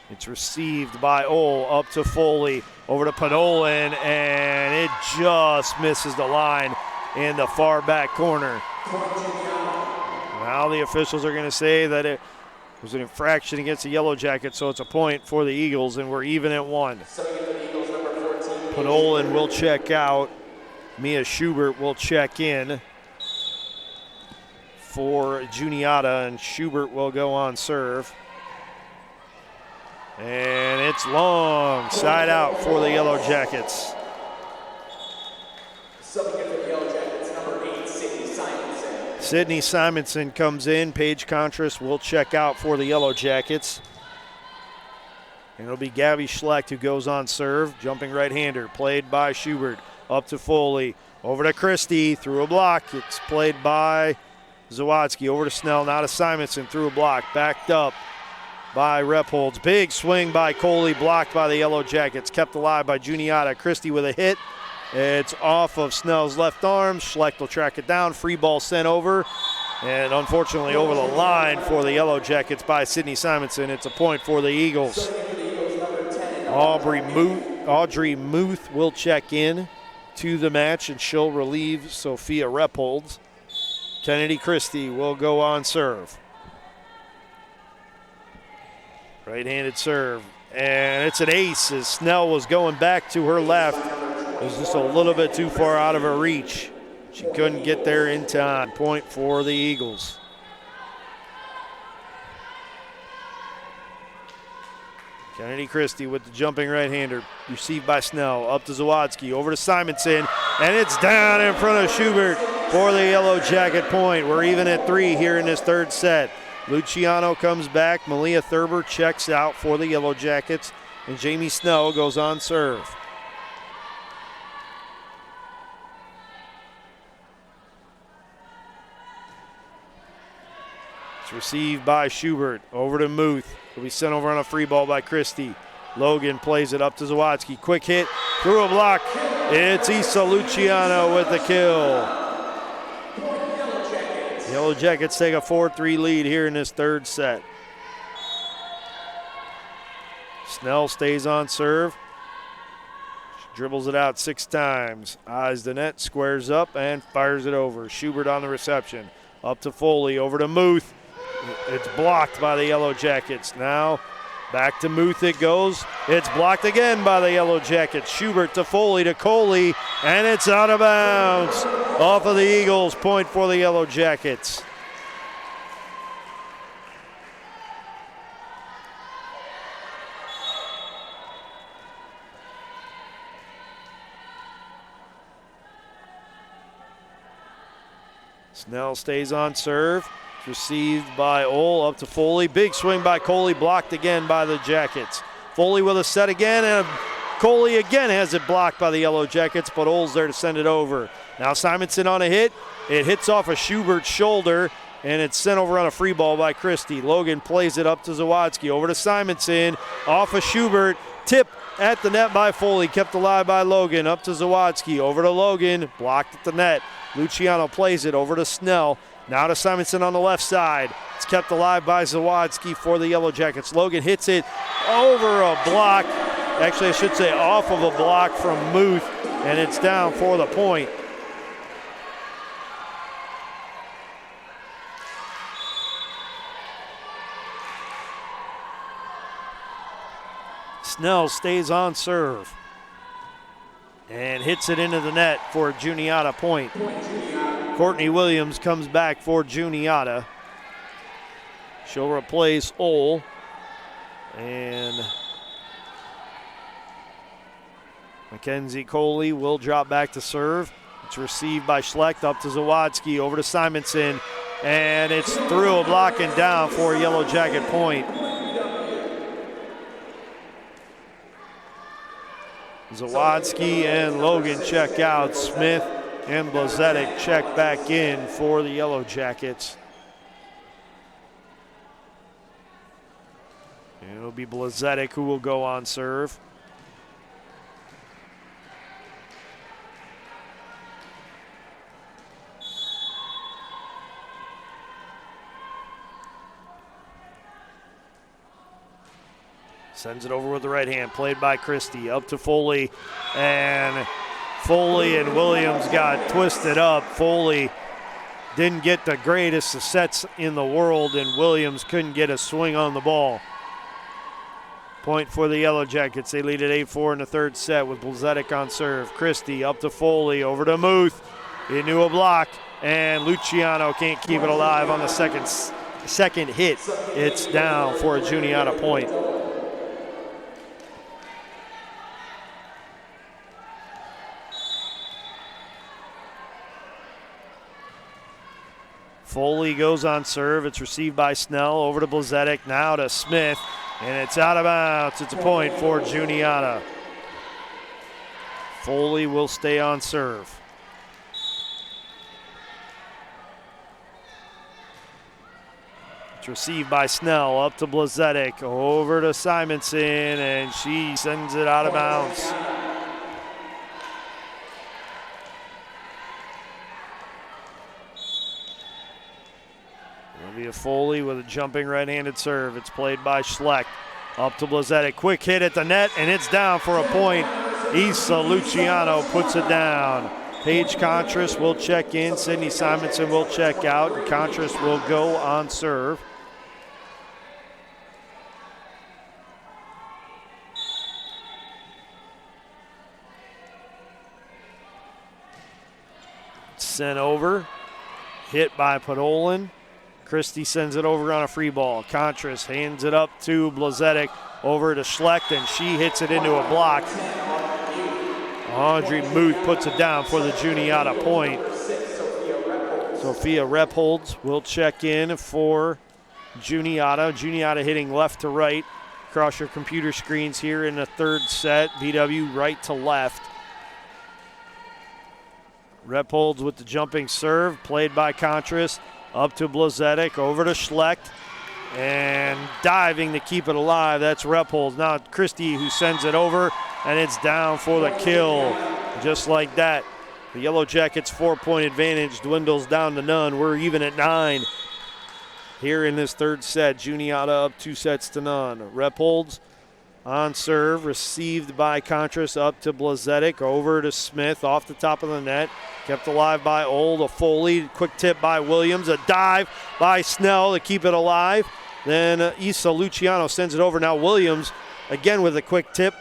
Speaker 2: It's received by Ohl up to Foley, over to Panolin, and it just misses the line in the far back corner. Now the officials are going to say that it was an infraction against the Yellow Jackets, so it's a point for the Eagles, and we're even at 1. Panolin will check out. Mia Schubert will check in for Juniata, and Schubert will go on serve. And it's long, side out for the Yellow Jackets. Sydney Simonson comes in. Paige Contras will check out for the Yellow Jackets. And it'll be Gabby Schlecht who goes on serve. Jumping right-hander, played by Schubert. Up to Foley, over to Christie, through a block. It's played by Zawatsky, over to Snell, now to Simonson, through a block, backed up by Repholz. Big swing by Coley, blocked by the Yellow Jackets, kept alive by Juniata. Christie with a hit. It's off of Snell's left arm. Schlecht will track it down. Free ball sent over, and unfortunately over the line for the Yellow Jackets by Sydney Simonson. It's a point for the Eagles. Audrey Muth will check in to the match, and she'll relieve Sophia Repholz. Kennedy Christie will go on serve. Right-handed serve, and it's an ace as Snell was going back to her left. It was just a little bit too far out of her reach. She couldn't get there in time. Point for the Eagles. Kennedy Christie with the jumping right-hander, received by Snell, up to Zawatsky, over to Simonson, and it's down in front of Schubert for the Yellow Jacket point. We're even at 3 here in this third set. Luciano comes back, Malia Thurber checks out for the Yellow Jackets, and Jamie Snell goes on serve. It's received by Schubert, over to Muth. Will be sent over on a free ball by Christie. Logan plays it up to Zawatsky. Quick hit through a block. It's Issa Luciano with the kill. Yellow Jackets take a 4-3 lead here in this third set. Snell stays on serve. She dribbles it out 6 times. Eyes the net, squares up, and fires it over. Schubert on the reception. Up to Foley, over to Muth. It's blocked by the Yellow Jackets. Now back to Muth it goes. It's blocked again by the Yellow Jackets. Schubert to Foley to Coley, and it's out of bounds. Off of the Eagles, point for the Yellow Jackets. Snell stays on serve. Received by Ohl, up to Foley. Big swing by Coley, blocked again by the Jackets. Foley with a set again, and Coley again has it blocked by the Yellow Jackets, but Ohl's there to send it over. Now Simonson on a hit. It hits off of Schubert's shoulder, and it's sent over on a free ball by Christie. Logan plays it up to Zawatsky, over to Simonson, off of Schubert. Tip at the net by Foley, kept alive by Logan, up to Zawatsky, over to Logan, blocked at the net. Luciano plays it over to Snell. Now to Simonson on the left side. It's kept alive by Zawatsky for the Yellow Jackets. Logan hits it over a block. Actually, I should say off of a block from Muth, and it's down for the point. Snell stays on serve and hits it into the net for a Juniata point. Courtney Williams comes back for Juniata. She'll replace Ohl. And Mackenzie Coley will drop back to serve. It's received by Schlecht, up to Zawatsky, over to Simonson. And it's through a block and down for a Yellow Jacket point. Zawatsky and Logan check out. Smith and Blazetic check back in for the Yellow Jackets. And it'll be Blazetic who will go on serve. Sends it over with the right hand, played by Christie. Up to Foley, and Foley and Williams got twisted up. Foley didn't get the greatest of sets in the world, and Williams couldn't get a swing on the ball. Point for the Yellow Jackets. They lead at 8-4 in the third set with Blazedic on serve. Christie up to Foley, over to Muth, into a block, and Luciano can't keep it alive on the second hit. It's down for a Juniata point. Foley goes on serve. It's received by Snell. Over to Blazedic. Now to Smith. And it's out of bounds. It's a point for Juniata. Foley will stay on serve. It's received by Snell. Up to Blazedic. Over to Simonson. And she sends it out of bounds. Foley with a jumping right-handed serve. It's played by Schlecht. Up to Blazedic. Quick hit at the net, and it's down for a point. Issa Luciano puts it down. Paige Contras will check in. Sydney Simonson will check out. And Contras will go on serve. Sent over. Hit by Podolin. Christie sends it over on a free ball. Contras hands it up to Blazedic, over to Schlecht, and she hits it into a block. Audrey Muth puts it down for the Juniata point. Sophia Repholds will check in for Juniata. Juniata hitting left to right across your computer screens here in the third set. VW right to left. Repholds with the jumping serve, played by Contras. Up to Blazedic, over to Schlecht, and diving to keep it alive. That's Repholds. Now Christie who sends it over, and it's down for the kill. Just like that, the Yellow Jackets' 4-point advantage dwindles down to none. We're even at 9 here in this third set. Juniata up 2-0. Repholds on serve, received by Contras, up to Blazedic, over to Smith, off the top of the net. Kept alive by Old, a Foley, quick tip by Williams, a dive by Snell to keep it alive. Then Issa Luciano sends it over. Now Williams, again with a quick tip,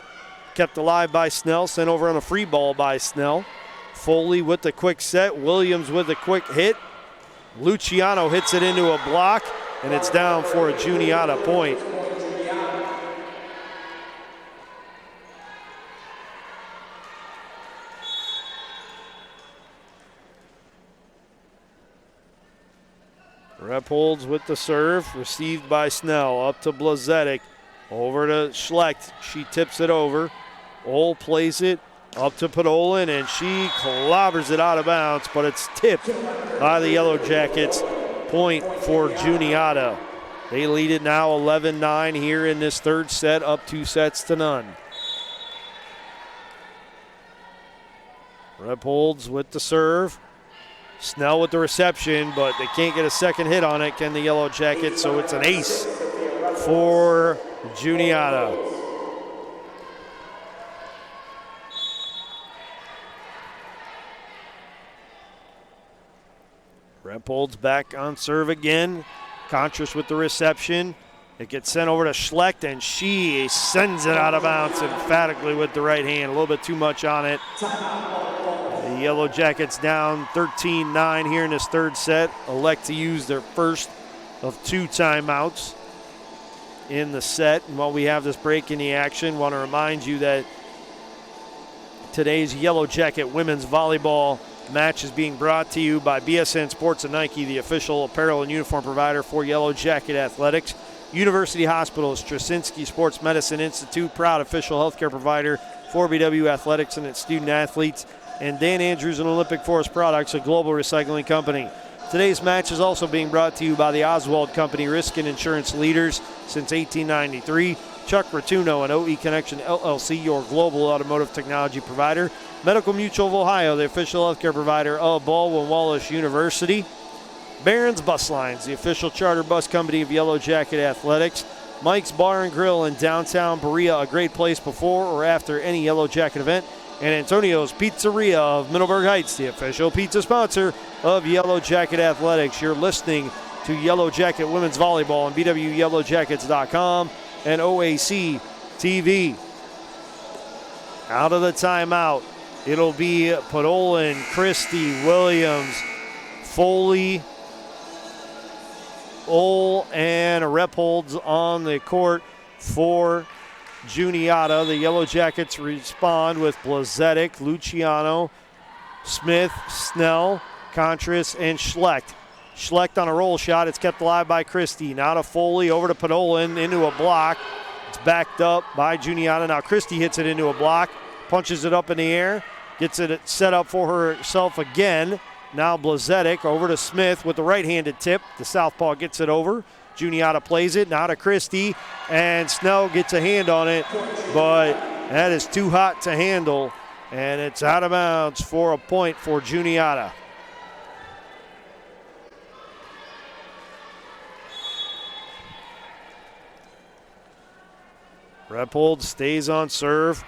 Speaker 2: kept alive by Snell, sent over on a free ball by Snell. Foley with the quick set, Williams with a quick hit. Luciano hits it into a block, and it's down for a Juniata point. Repholds with the serve, received by Snell, up to Blazedic, over to Schlecht. She tips it over. Old plays it up to Podolin, and she clobbers it out of bounds, but it's tipped by the Yellow Jackets. Point for Juniata. They lead it now 11-9 here in this third set, up 2-0. Repholds with the serve. Snell with the reception, but they can't get a second hit on it, can the Yellow Jackets, so it's an ace for Juniata. Repholds back on serve again. Contras with the reception. It gets sent over to Schlecht, and she sends it out of bounds emphatically with the right hand. A little bit too much on it. The Yellow Jackets down 13-9 here in this third set. Elect to use their first of 2 timeouts in the set. And while we have this break in the action, want to remind you that today's Yellow Jacket women's volleyball match is being brought to you by BSN Sports and Nike, the official apparel and uniform provider for Yellow Jacket Athletics. University Hospital, Straczynski Sports Medicine Institute, proud official healthcare provider for BW Athletics and its student athletes. And Dan Andrews and Olympic Forest Products, a global recycling company. Today's match is also being brought to you by the Oswald Company, risk and insurance leaders since 1893. Chuck Rotuno and OE Connection LLC, your global automotive technology provider. Medical Mutual of Ohio, the official healthcare provider of Baldwin Wallace University. Barron's Bus Lines, the official charter bus company of Yellow Jacket Athletics. Mike's Bar and Grill in downtown Berea, a great place before or after any Yellow Jacket event. And Antonio's Pizzeria of Middleburg Heights, the official pizza sponsor of Yellow Jacket Athletics. You're listening to Yellow Jacket Women's Volleyball on BWYellowJackets.com and OAC TV. Out of the timeout, it'll be Podolin, Christie, Williams, Foley, Ole, and Repholds on the court for Juniata. The Yellow Jackets respond with Blazetic, Luciano, Smith, Snell, Contras, and Schlecht. Schlecht on a roll shot. It's kept alive by Christie. Now to Foley, over to Podolin, into a block. It's backed up by Juniata. Now Christie hits it into a block, punches it up in the air, gets it set up for herself again. Now Blazetic over to Smith with the right-handed tip. The southpaw gets it over. Juniata plays it. Now to Christie, and Snell gets a hand on it, but that is too hot to handle, and it's out of bounds for a point for Juniata. Rephold stays on serve.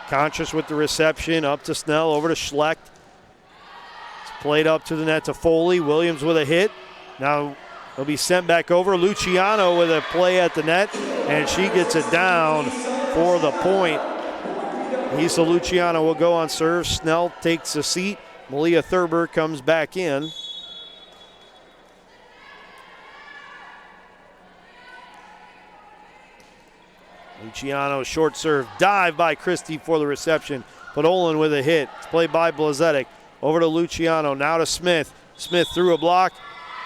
Speaker 2: Conscious with the reception. Up to Snell, over to Schlecht. It's played up to the net to Foley. Williams with a hit. Now he'll be sent back over. Luciano with a play at the net, and she gets it down for the point. Lisa Luciano will go on serve. Snell takes a seat. Malia Thurber comes back in. Luciano, short serve, dive by Christie for the reception. Podolin with a hit. It's played by Blazetic. Over to Luciano, now to Smith. Smith through a block,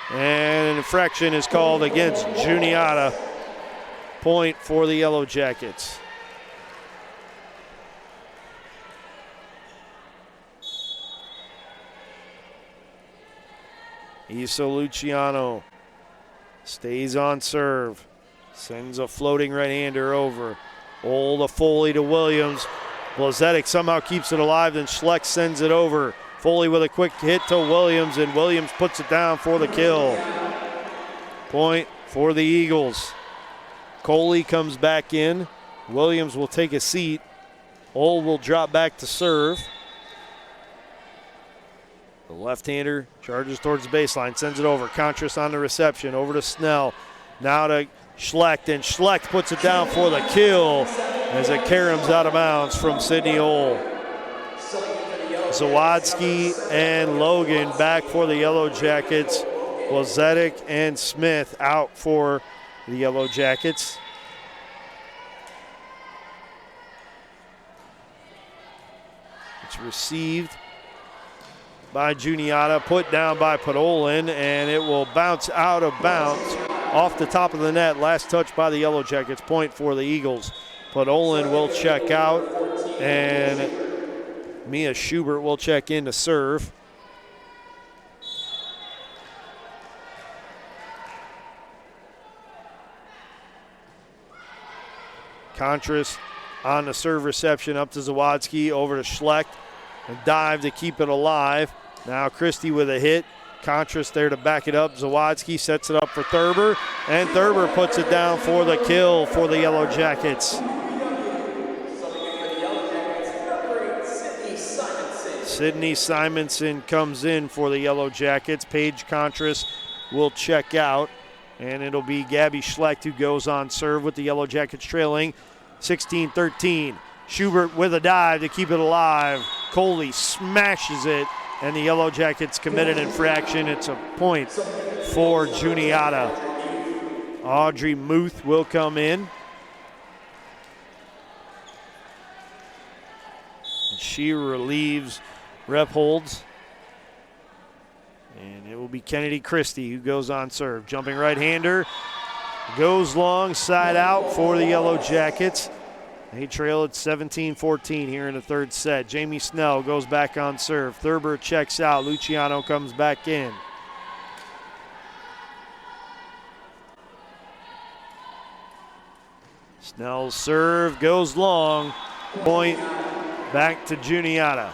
Speaker 2: and an infraction is called against Juniata. Point for the Yellow Jackets. Isa Luciano stays on serve. Sends a floating right-hander over. Ole to Foley to Williams. Blazetic somehow keeps it alive, then Schlecht sends it over. Foley with a quick hit to Williams, and Williams puts it down for the kill. Point for the Eagles. Coley comes back in. Williams will take a seat. Ole will drop back to serve. The left-hander charges towards the baseline, sends it over. Contras on the reception, over to Snell. Now to Schlecht, and Schlecht puts it down for the kill as it caroms out of bounds from Sydney Ole. Zawadzki and Logan back for the Yellow Jackets. Blazetic and Smith out for the Yellow Jackets. It's received by Juniata, put down by Podolin, and it will bounce out of bounds off the top of the net. Last touch by the Yellow Jackets. Point for the Eagles. Podolin will check out, and Mia Schubert will check in to serve. Contras on the serve reception, up to Zawadzki, over to Schlecht, and dive to keep it alive. Now Christie with a hit. Contras there to back it up. Zawadzki sets it up for Thurber, and Thurber puts it down for the kill for the Yellow Jackets. Sydney Simonson comes in for the Yellow Jackets. Paige Contras will check out, and it'll be Gabby Schlecht who goes on serve with the Yellow Jackets trailing 16-13. Schubert with a dive to keep it alive. Coley smashes it, and the Yellow Jackets committed infraction. It's a point for Juniata. Audrey Muth will come in. She relieves Repholds. And it will be Kennedy Christie who goes on serve. Jumping right-hander. Goes long, side out for the Yellow Jackets. They trail at 17-14 here in the third set. Jamie Snell goes back on serve. Thurber checks out. Luciano comes back in. Snell's serve goes long. Point back to Juniata.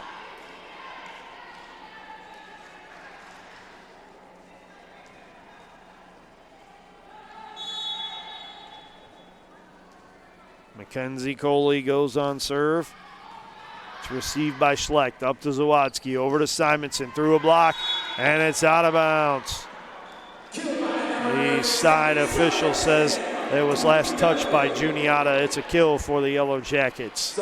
Speaker 2: Mackenzie Coley goes on serve. It's received by Schlecht. Up to Zawadzki. Over to Simonson. Through a block. And it's out of bounds. The side official says it was last touched by Juniata. It's a kill for the Yellow Jackets.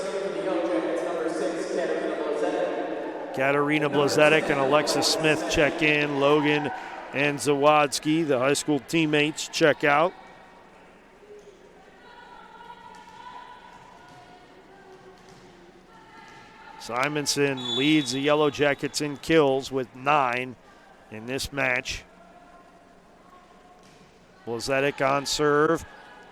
Speaker 2: Katarina Blazetic and Alexis Smith check in. Logan and Zawadzki, the high school teammates, check out. Simonson leads the Yellow Jackets in kills with 9 in this match. Blazetic on serve.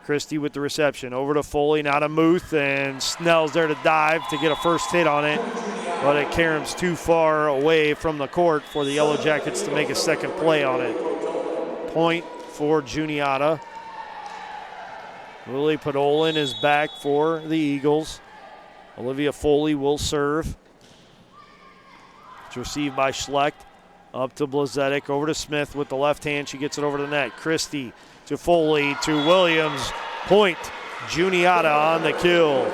Speaker 2: Christie with the reception. Over to Foley, now to Muth, and Snell's there to dive to get a first hit on it. But it caroms too far away from the court for the Yellow Jackets to make a second play on it. Point for Juniata. Willie Podolin is back for the Eagles. Olivia Foley will serve. It's received by Schlecht. Up to Blazetic, over to Smith with the left hand. She gets it over the net. Christie to Foley to Williams. Point, Juniata on the kill.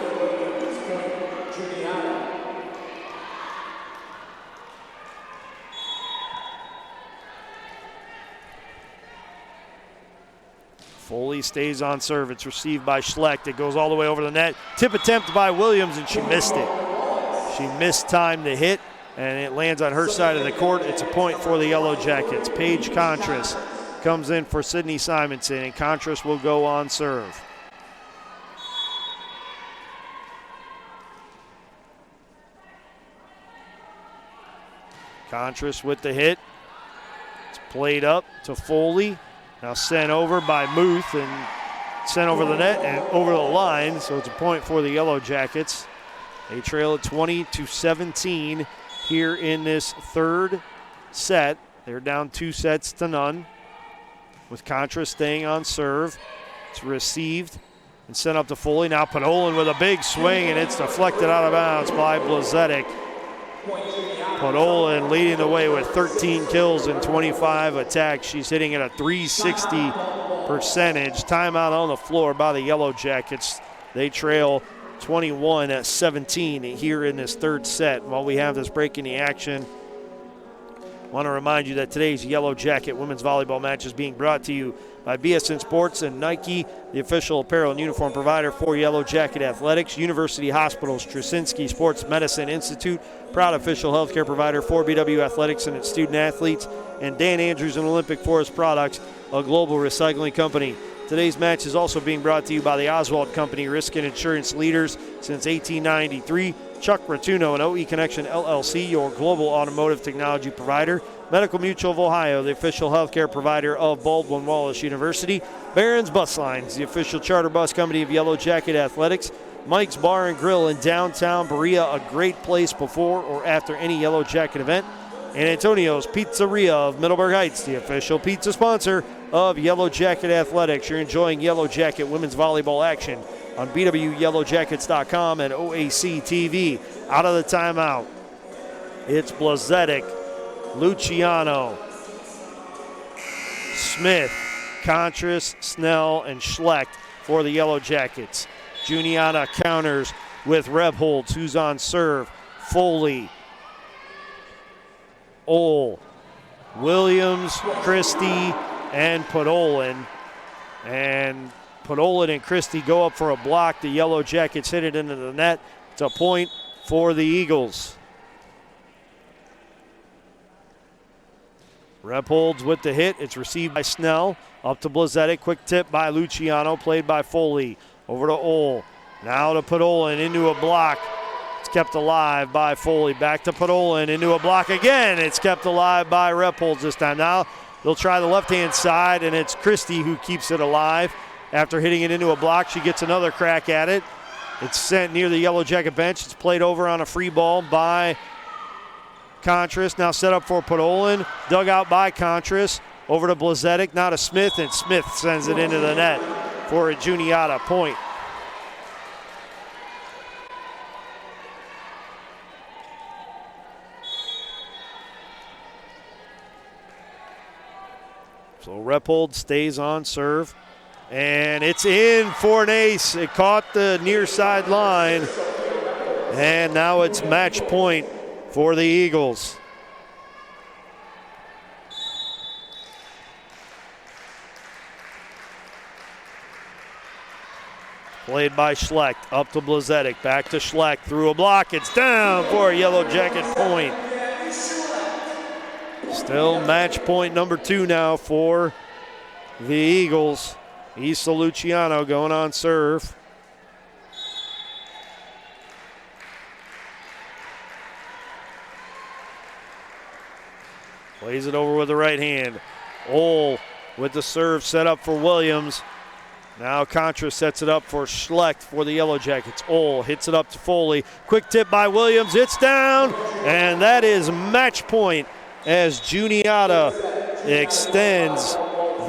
Speaker 2: Foley stays on serve. It's received by Schlecht. It goes all the way over the net. Tip attempt by Williams, and she missed it. She missed time to hit, and it lands on her side of the court. It's a point for the Yellow Jackets. Paige Contras comes in for Sydney Simonson, and Contras will go on serve. Contras with the hit. It's played up to Foley. Now sent over by Muth and sent over the net and over the line, so it's a point for the Yellow Jackets. They trail at 20-17 here in this third set. They're down 2-0 with Contra staying on serve. It's received and sent up to Foley. Now Podolin with a big swing, and it's deflected out of bounds by Blazetic. Podolin leading the way with 13 kills and 25 attacks. She's hitting at a .360 percentage. Timeout on the floor by the Yellow Jackets. They trail 21-17 here in this third set. While we have this break in the action, I want to remind you that today's Yellow Jacket women's volleyball match is being brought to you by BSN Sports and Nike, the official apparel and uniform provider for Yellow Jacket Athletics. University Hospital Straczynski Sports Medicine Institute, proud official healthcare provider for BW Athletics and its student athletes. And Dan Andrews and Olympic Forest Products, a global recycling company. Today's match is also being brought to you by the Oswald Company, risk and insurance leaders since 1893. Chuck Rotuno and OE Connection LLC, your global automotive technology provider. Medical Mutual of Ohio, the official healthcare provider of Baldwin Wallace University. Barron's Bus Lines, the official charter bus company of Yellow Jacket Athletics. Mike's Bar and Grill in downtown Berea, a great place before or after any Yellow Jacket event. And Antonio's Pizzeria of Middleburg Heights, the official pizza sponsor of Yellow Jacket Athletics. You're enjoying Yellow Jacket women's volleyball action on BWYellowJackets.com and OAC TV. Out of the timeout, it's Blazetic, Luciano, Smith, Contras, Snell, and Schlecht for the Yellow Jackets. Juniata counters with Rebholz, who's on serve. Foley, Ohl, Williams, Christie, and Podolin. And Podolin and Christie go up for a block. The Yellow Jackets hit it into the net. It's a point for the Eagles. Rebholz with the hit. It's received by Snell. Up to Blazetic. Quick tip by Luciano. Played by Foley. Over to Ohl. Now to Podolin into a block. It's kept alive by Foley. Back to Podolin into a block again. It's kept alive by Rebholz this time. Now they'll try the left-hand side, and it's Christie who keeps it alive. After hitting it into a block, she gets another crack at it. It's sent near the Yellow Jacket bench. It's played over on a free ball by Contras. Now set up for Podolin. Dug out by Contras. Over to Blazetic. Now to Smith, and Smith sends it into the net for a Juniata point. So Rebholz stays on serve. And it's in for an ace. It caught the near side line. And now it's match point for the Eagles. Played by Schlecht, up to Blazetic, back to Schlecht, through a block, it's down for a Yellow Jacket point. Still match point number 2 now for the Eagles. Issa Luciano going on serve. Plays it over with the right hand. Ohl with the serve set up for Williams. Now Contra sets it up for Schlecht for the Yellow Jackets. Ohl hits it up to Foley. Quick tip by Williams. It's down, and that is match point as Juniata extends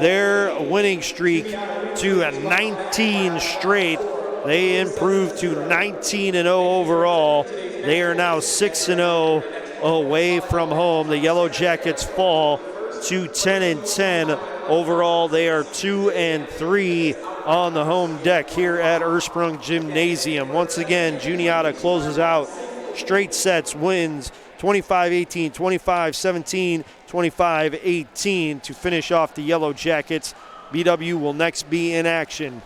Speaker 2: their winning streak to 19 straight. They improved to 19-0 overall. They are now 6-0 away from home. The Yellow Jackets fall to 10-10. Overall, they are 2-3 on the home deck here at Urpsrung Gymnasium. Once again, Juniata closes out straight sets, wins 25-18, 25-17, 25-18 to finish off the Yellow Jackets. BW will next be in action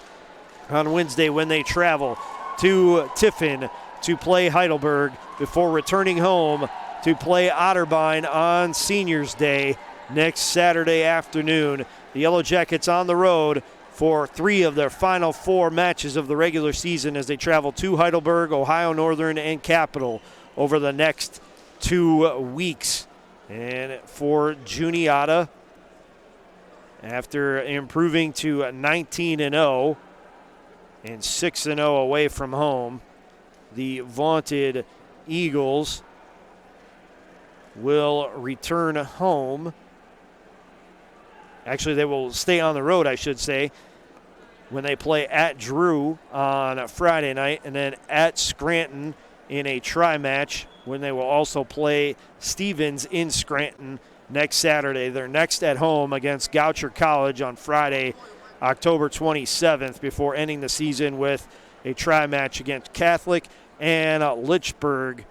Speaker 2: on Wednesday when they travel to Tiffin to play Heidelberg before returning home to play Otterbein on Seniors Day next Saturday afternoon. The Yellow Jackets on the road for 3 of their final 4 matches of the regular season as they travel to Heidelberg, Ohio Northern, and Capital over the next 2 weeks. And for Juniata, after improving to 19-0 and 6-0 away from home, the vaunted Eagles will return home. Actually, they will stay on the road, I should say, when they play at Drew on Friday night and then at Scranton in a tri-match when they will also play Stevens in Scranton next Saturday. They're next at home against Goucher College on Friday, October 27th, before ending the season with a tri-match against Catholic and Lynchburg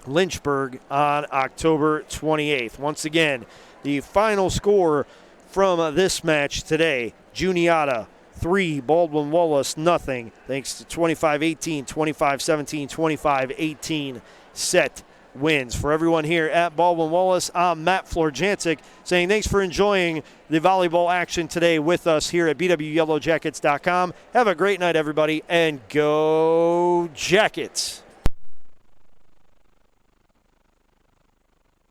Speaker 2: on October 28th. Once again, the final score from this match today, Juniata 3, Baldwin Wallace nothing, thanks to 25-18, 25-17, 25-18 set wins. For everyone here at Baldwin Wallace, I'm Matt Florjancic saying thanks for enjoying the volleyball action today with us here at BWYellowJackets.com. Have a great night, everybody, and go Jackets!